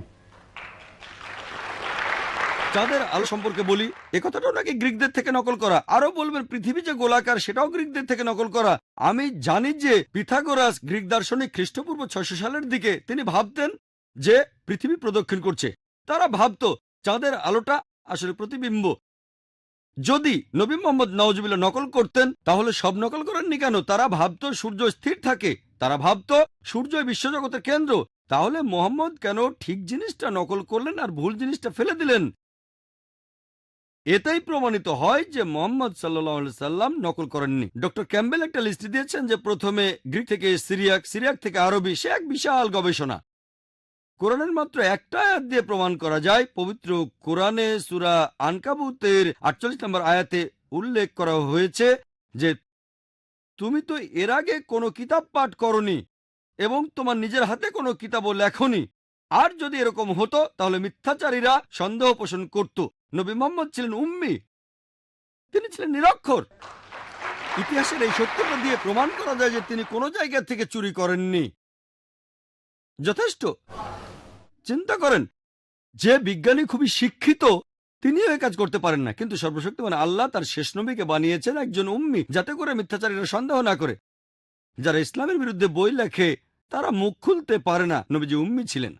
চাঁদের আলো সম্পর্কে বলি, এ কথাটাও নাকি গ্রিকদের থেকে নকল করা। আরো বলবেন পৃথিবী যে গোলাকার, সেটাও গ্রিকদের থেকে নকল করা। আমি জানি যে পিথাগোরাস, গ্রিক দার্শনিক, খ্রিস্টপূর্ব 600 সালের দিকে তিনি ভাবতেন যে পৃথিবী প্রদক্ষিণ করছে। তারা ভাবতো চাঁদের আলোটা আসলে প্রতিবিম্ব। যদি নবী মোহাম্মদ নাউজুবিল্লাহ নকল করতেন, তাহলে সব নকল করেননি কেন? তারা ভাবতো সূর্য স্থির থাকে, তারা ভাবতো সূর্যই বিশ্বজগতের কেন্দ্র। তাহলে মোহাম্মদ কেন ঠিক জিনিসটা নকল করলেন আর ভুল জিনিসটা ফেলে দিলেন? এটাই প্রমাণিত হয় যে মোহাম্মদ সাল্লাল্লাহু আলাইহি সাল্লাম নকল করেননি। ডক্টর ক্যাম্বেল একটা লিস্ট দিয়েছেন যে প্রথমে গ্রিক থেকে সিরিয়াক, সিরিয়াক থেকে আরবি। সে এক বিশাল গবেষণা। কোরআনের মাত্র একটা আয়াত দিয়ে প্রমাণ করা যায়। পবিত্র কোরআনে সূরা আনকাবুতের 48 নম্বর আয়াতে উল্লেখ করা হয়েছে যে তুমি তো এর আগে কোনো কিতাব পাঠ করনি এবং তোমার নিজের হাতে কোনো কিতাবও লেখনি। আর যদি এরকম হতো তাহলে মিথ্যাচারীরা সন্দেহ পোষণ করত নবী মুহাম্মদ ছিলেন উম্মি, তিনি ছিলেন নিরক্ষর। ইতিহাসের এই সত্যটা দিয়ে প্রমাণ করা যায় যে তিনি কোনো জায়গা থেকে চুরি করেননি। যথেষ্ট। চিন্তা করেন, যে বিজ্ঞানী খুবই শিক্ষিত তিনিও এই কাজ করতে পারেন না, কিন্তু সর্বশক্তিমান আল্লাহ তার শেষ নবীকে বানিয়েছেন একজন উম্মি, যাতে করে মিথ্যাচারীরা সন্দেহ না করে। যারা ইসলামের বিরুদ্ধে বই লেখে তারা মুখ খুলতে পারে না, নবীজি উম্মি ছিলেন।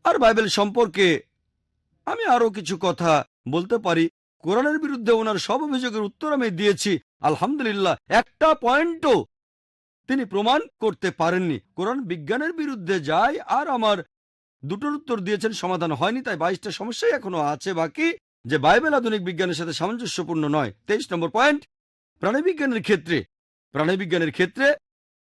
আর বাইবেল সম্পর্কে আমি আরো কিছু কথা বলতে পারি। কোরআনের বিরুদ্ধে ওনার সব অভিযোগের উত্তর আমি দিয়েছি, আলহামদুলিল্লাহ একটা পয়েন্টও তিনি প্রমাণ করতে পারেননি। কোরআন বিজ্ঞানের বিরুদ্ধে যায় আর আমার দুটোর উত্তর দিয়েছেন, সমাধান হয়নি। তাই 22টা সমস্যাই এখনো আছে বাকি, যে বাইবেল আধুনিক বিজ্ঞানের সাথে সামঞ্জস্যপূর্ণ নয়। 23 নম্বর পয়েন্ট, প্রাণীবিজ্ঞানের ক্ষেত্রে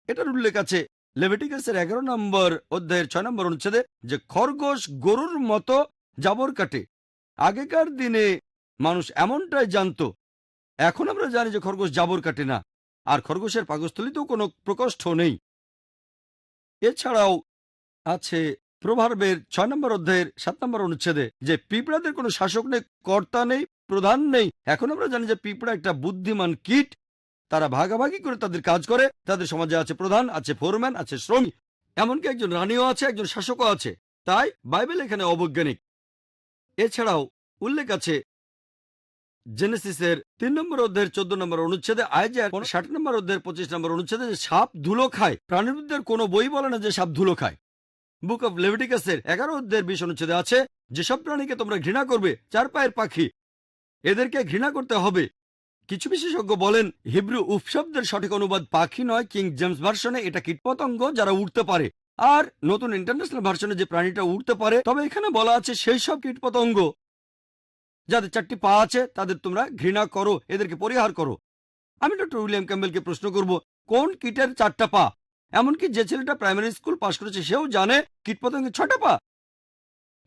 এটার উল্লেখ আছে লেভিটিকাসের 11 নম্বর অধ্যায়ের 6 নম্বর অনুচ্ছেদে, যে খরগোশ গরুর মতো জাবর কাটে। আগেকার দিনে মানুষ এমনটাই জানতো, এখন আমরা জানি যে খরগোশ জাবর কাটে না, আর খরগোশের পাকস্থলীতেও কোনো প্রকোষ্ঠ নেই। এছাড়াও আছে প্রভার্বের 6 নম্বর অধ্যায়ের 7 নম্বর অনুচ্ছেদে, যে পিঁপড়াদের কোনো শাসক নেই, কর্তা নেই, প্রধান নেই। এখন আমরা জানি যে পিঁপড়া একটা বুদ্ধিমান কীট, তারা ভাগাভাগি করে তাদের কাজ করে। তাদের সমাজে আছে প্রধান, আছে ফোরম্যান, আছে শ্রমিক, এমনকি একজন রানীও আছে, একজন শাসকও আছে। তাই বাইবেল এখানে অবৈজ্ঞানিক। এছাড়াও উল্লেখ আছে জেনেসিসের 3 নম্বর অধ্যায়ের 14 নম্বর অনুচ্ছেদে, আইজার 60 নম্বর অধ্যায়ের 25 নম্বর অনুচ্ছেদে, যে সাপ ধুলো খায়। প্রাণীবিদ্যার কোনো বই বলে না যে সাপ ধুলো খায়। বুক অব লেভিটিকাসের 11 অধ্যায়ের 20 অনুচ্ছেদে আছে, যেসব প্রাণীকে তোমরা ঘৃণা করবে, 4 পায়ের পাখি, এদেরকে ঘৃণা করতে হবে। কিছু বিশেষজ্ঞ বলেন হিব্রু উপশব্দের সঠিক অনুবাদ পাখি নয়, কিং জেমস ভার্সনে এটা কীটপতঙ্গ যারা উড়তে পারে, আর নতুন ইন্টারন্যাশনাল ভার্সনে যে প্রাণীটা উড়তে পারে। তবে এখানে বলা আছে সেই সব কীটপতঙ্গ যাদের 4টি পা আছে তাদের তোমরা ঘৃণা করো, এদেরকে পরিহার করো। আমি ডক্টর উইলিয়াম ক্যাম্বেলকে প্রশ্ন করব, কোন কীটের 4টা পা? এমনকি যে ছেলেটা প্রাইমারি স্কুল পাশ করেছে সেও জানে কীটপতঙ্গের 6টা পা।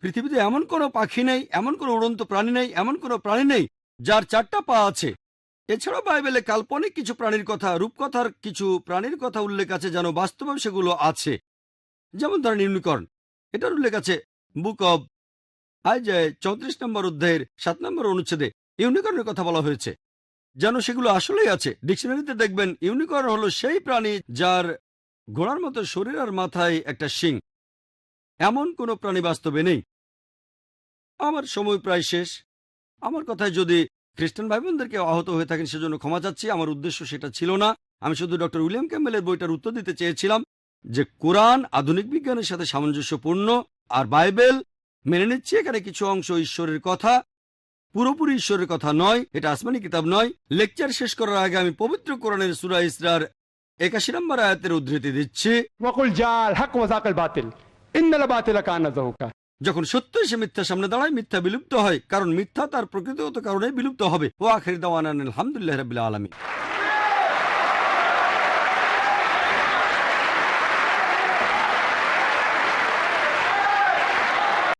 পৃথিবীতে এমন কোনো পাখি নেই, এমন কোনো উড়ন্ত প্রাণী নেই, এমন কোনো প্রাণী নেই যার 4টা পা আছে। এছাড়াও বাইবেলে কাল্পনিক কিছু প্রাণীর কথা, রূপকথার কিছু প্রাণীর কথা উল্লেখ আছে, যেন বাস্তবে সেগুলো আছে। যেমন ধরেন ইউনিকর্ন, এটার উল্লেখ আছে বুক অব আইজায় 34 নম্বর অধ্যায়ের 7 নম্বর অনুচ্ছেদে। ইউনিকর্নের কথা বলা হয়েছে যেন সেগুলো আসলেই আছে। ডিকশনারিতে দেখবেন ইউনিকর্ন হলো সেই প্রাণী যার ঘোড়ার মতো শরীর আর মাথায় একটা শিং। এমন কোনো প্রাণী বাস্তবে নেই। আমার সময় প্রায় শেষ। আমার কথায় যদি খ্রিস্টান ভাই বোনদেরকে আহত হয়ে থাকেন সেজন্য ক্ষমা চাচ্ছি, আমার উদ্দেশ্য সেটা ছিল না। আমি শুধু ডক্টর উইলিয়াম ক্যাম্বেলের বইটার উত্তর দিতে চেয়েছিলাম যে কোরআন আধুনিক বিজ্ঞানের সাথে সামঞ্জস্যপূর্ণ, আর বাইবেল মেনে নিচ্ছি এখানে কিছু অংশ ঈশ্বরের কথা, পুরোপুরি ঈশ্বরের কথা নয়, এটা আসমানি কিতাব নয়। লেকচার শেষ করার আগে আমি পবিত্র কোরআনের সূরা ইসরার 81 নম্বর আয়াতের উদ্ধৃতি দিচ্ছি, वकुल जाल हक वजाकल बातिल इन्नल बातिल कान ज़हुका। যখন সত্য এসে মিথ্যা সামনে দাঁড়ায় মিথ্যা বিলুপ্ত হয়, কারণ মিথ্যা তার প্রকৃতিগত কারণে বিলুপ্ত হবে। ও আখির দাওয়ানা আলহামদুলিল্লাহি রাব্বিল আলামিন।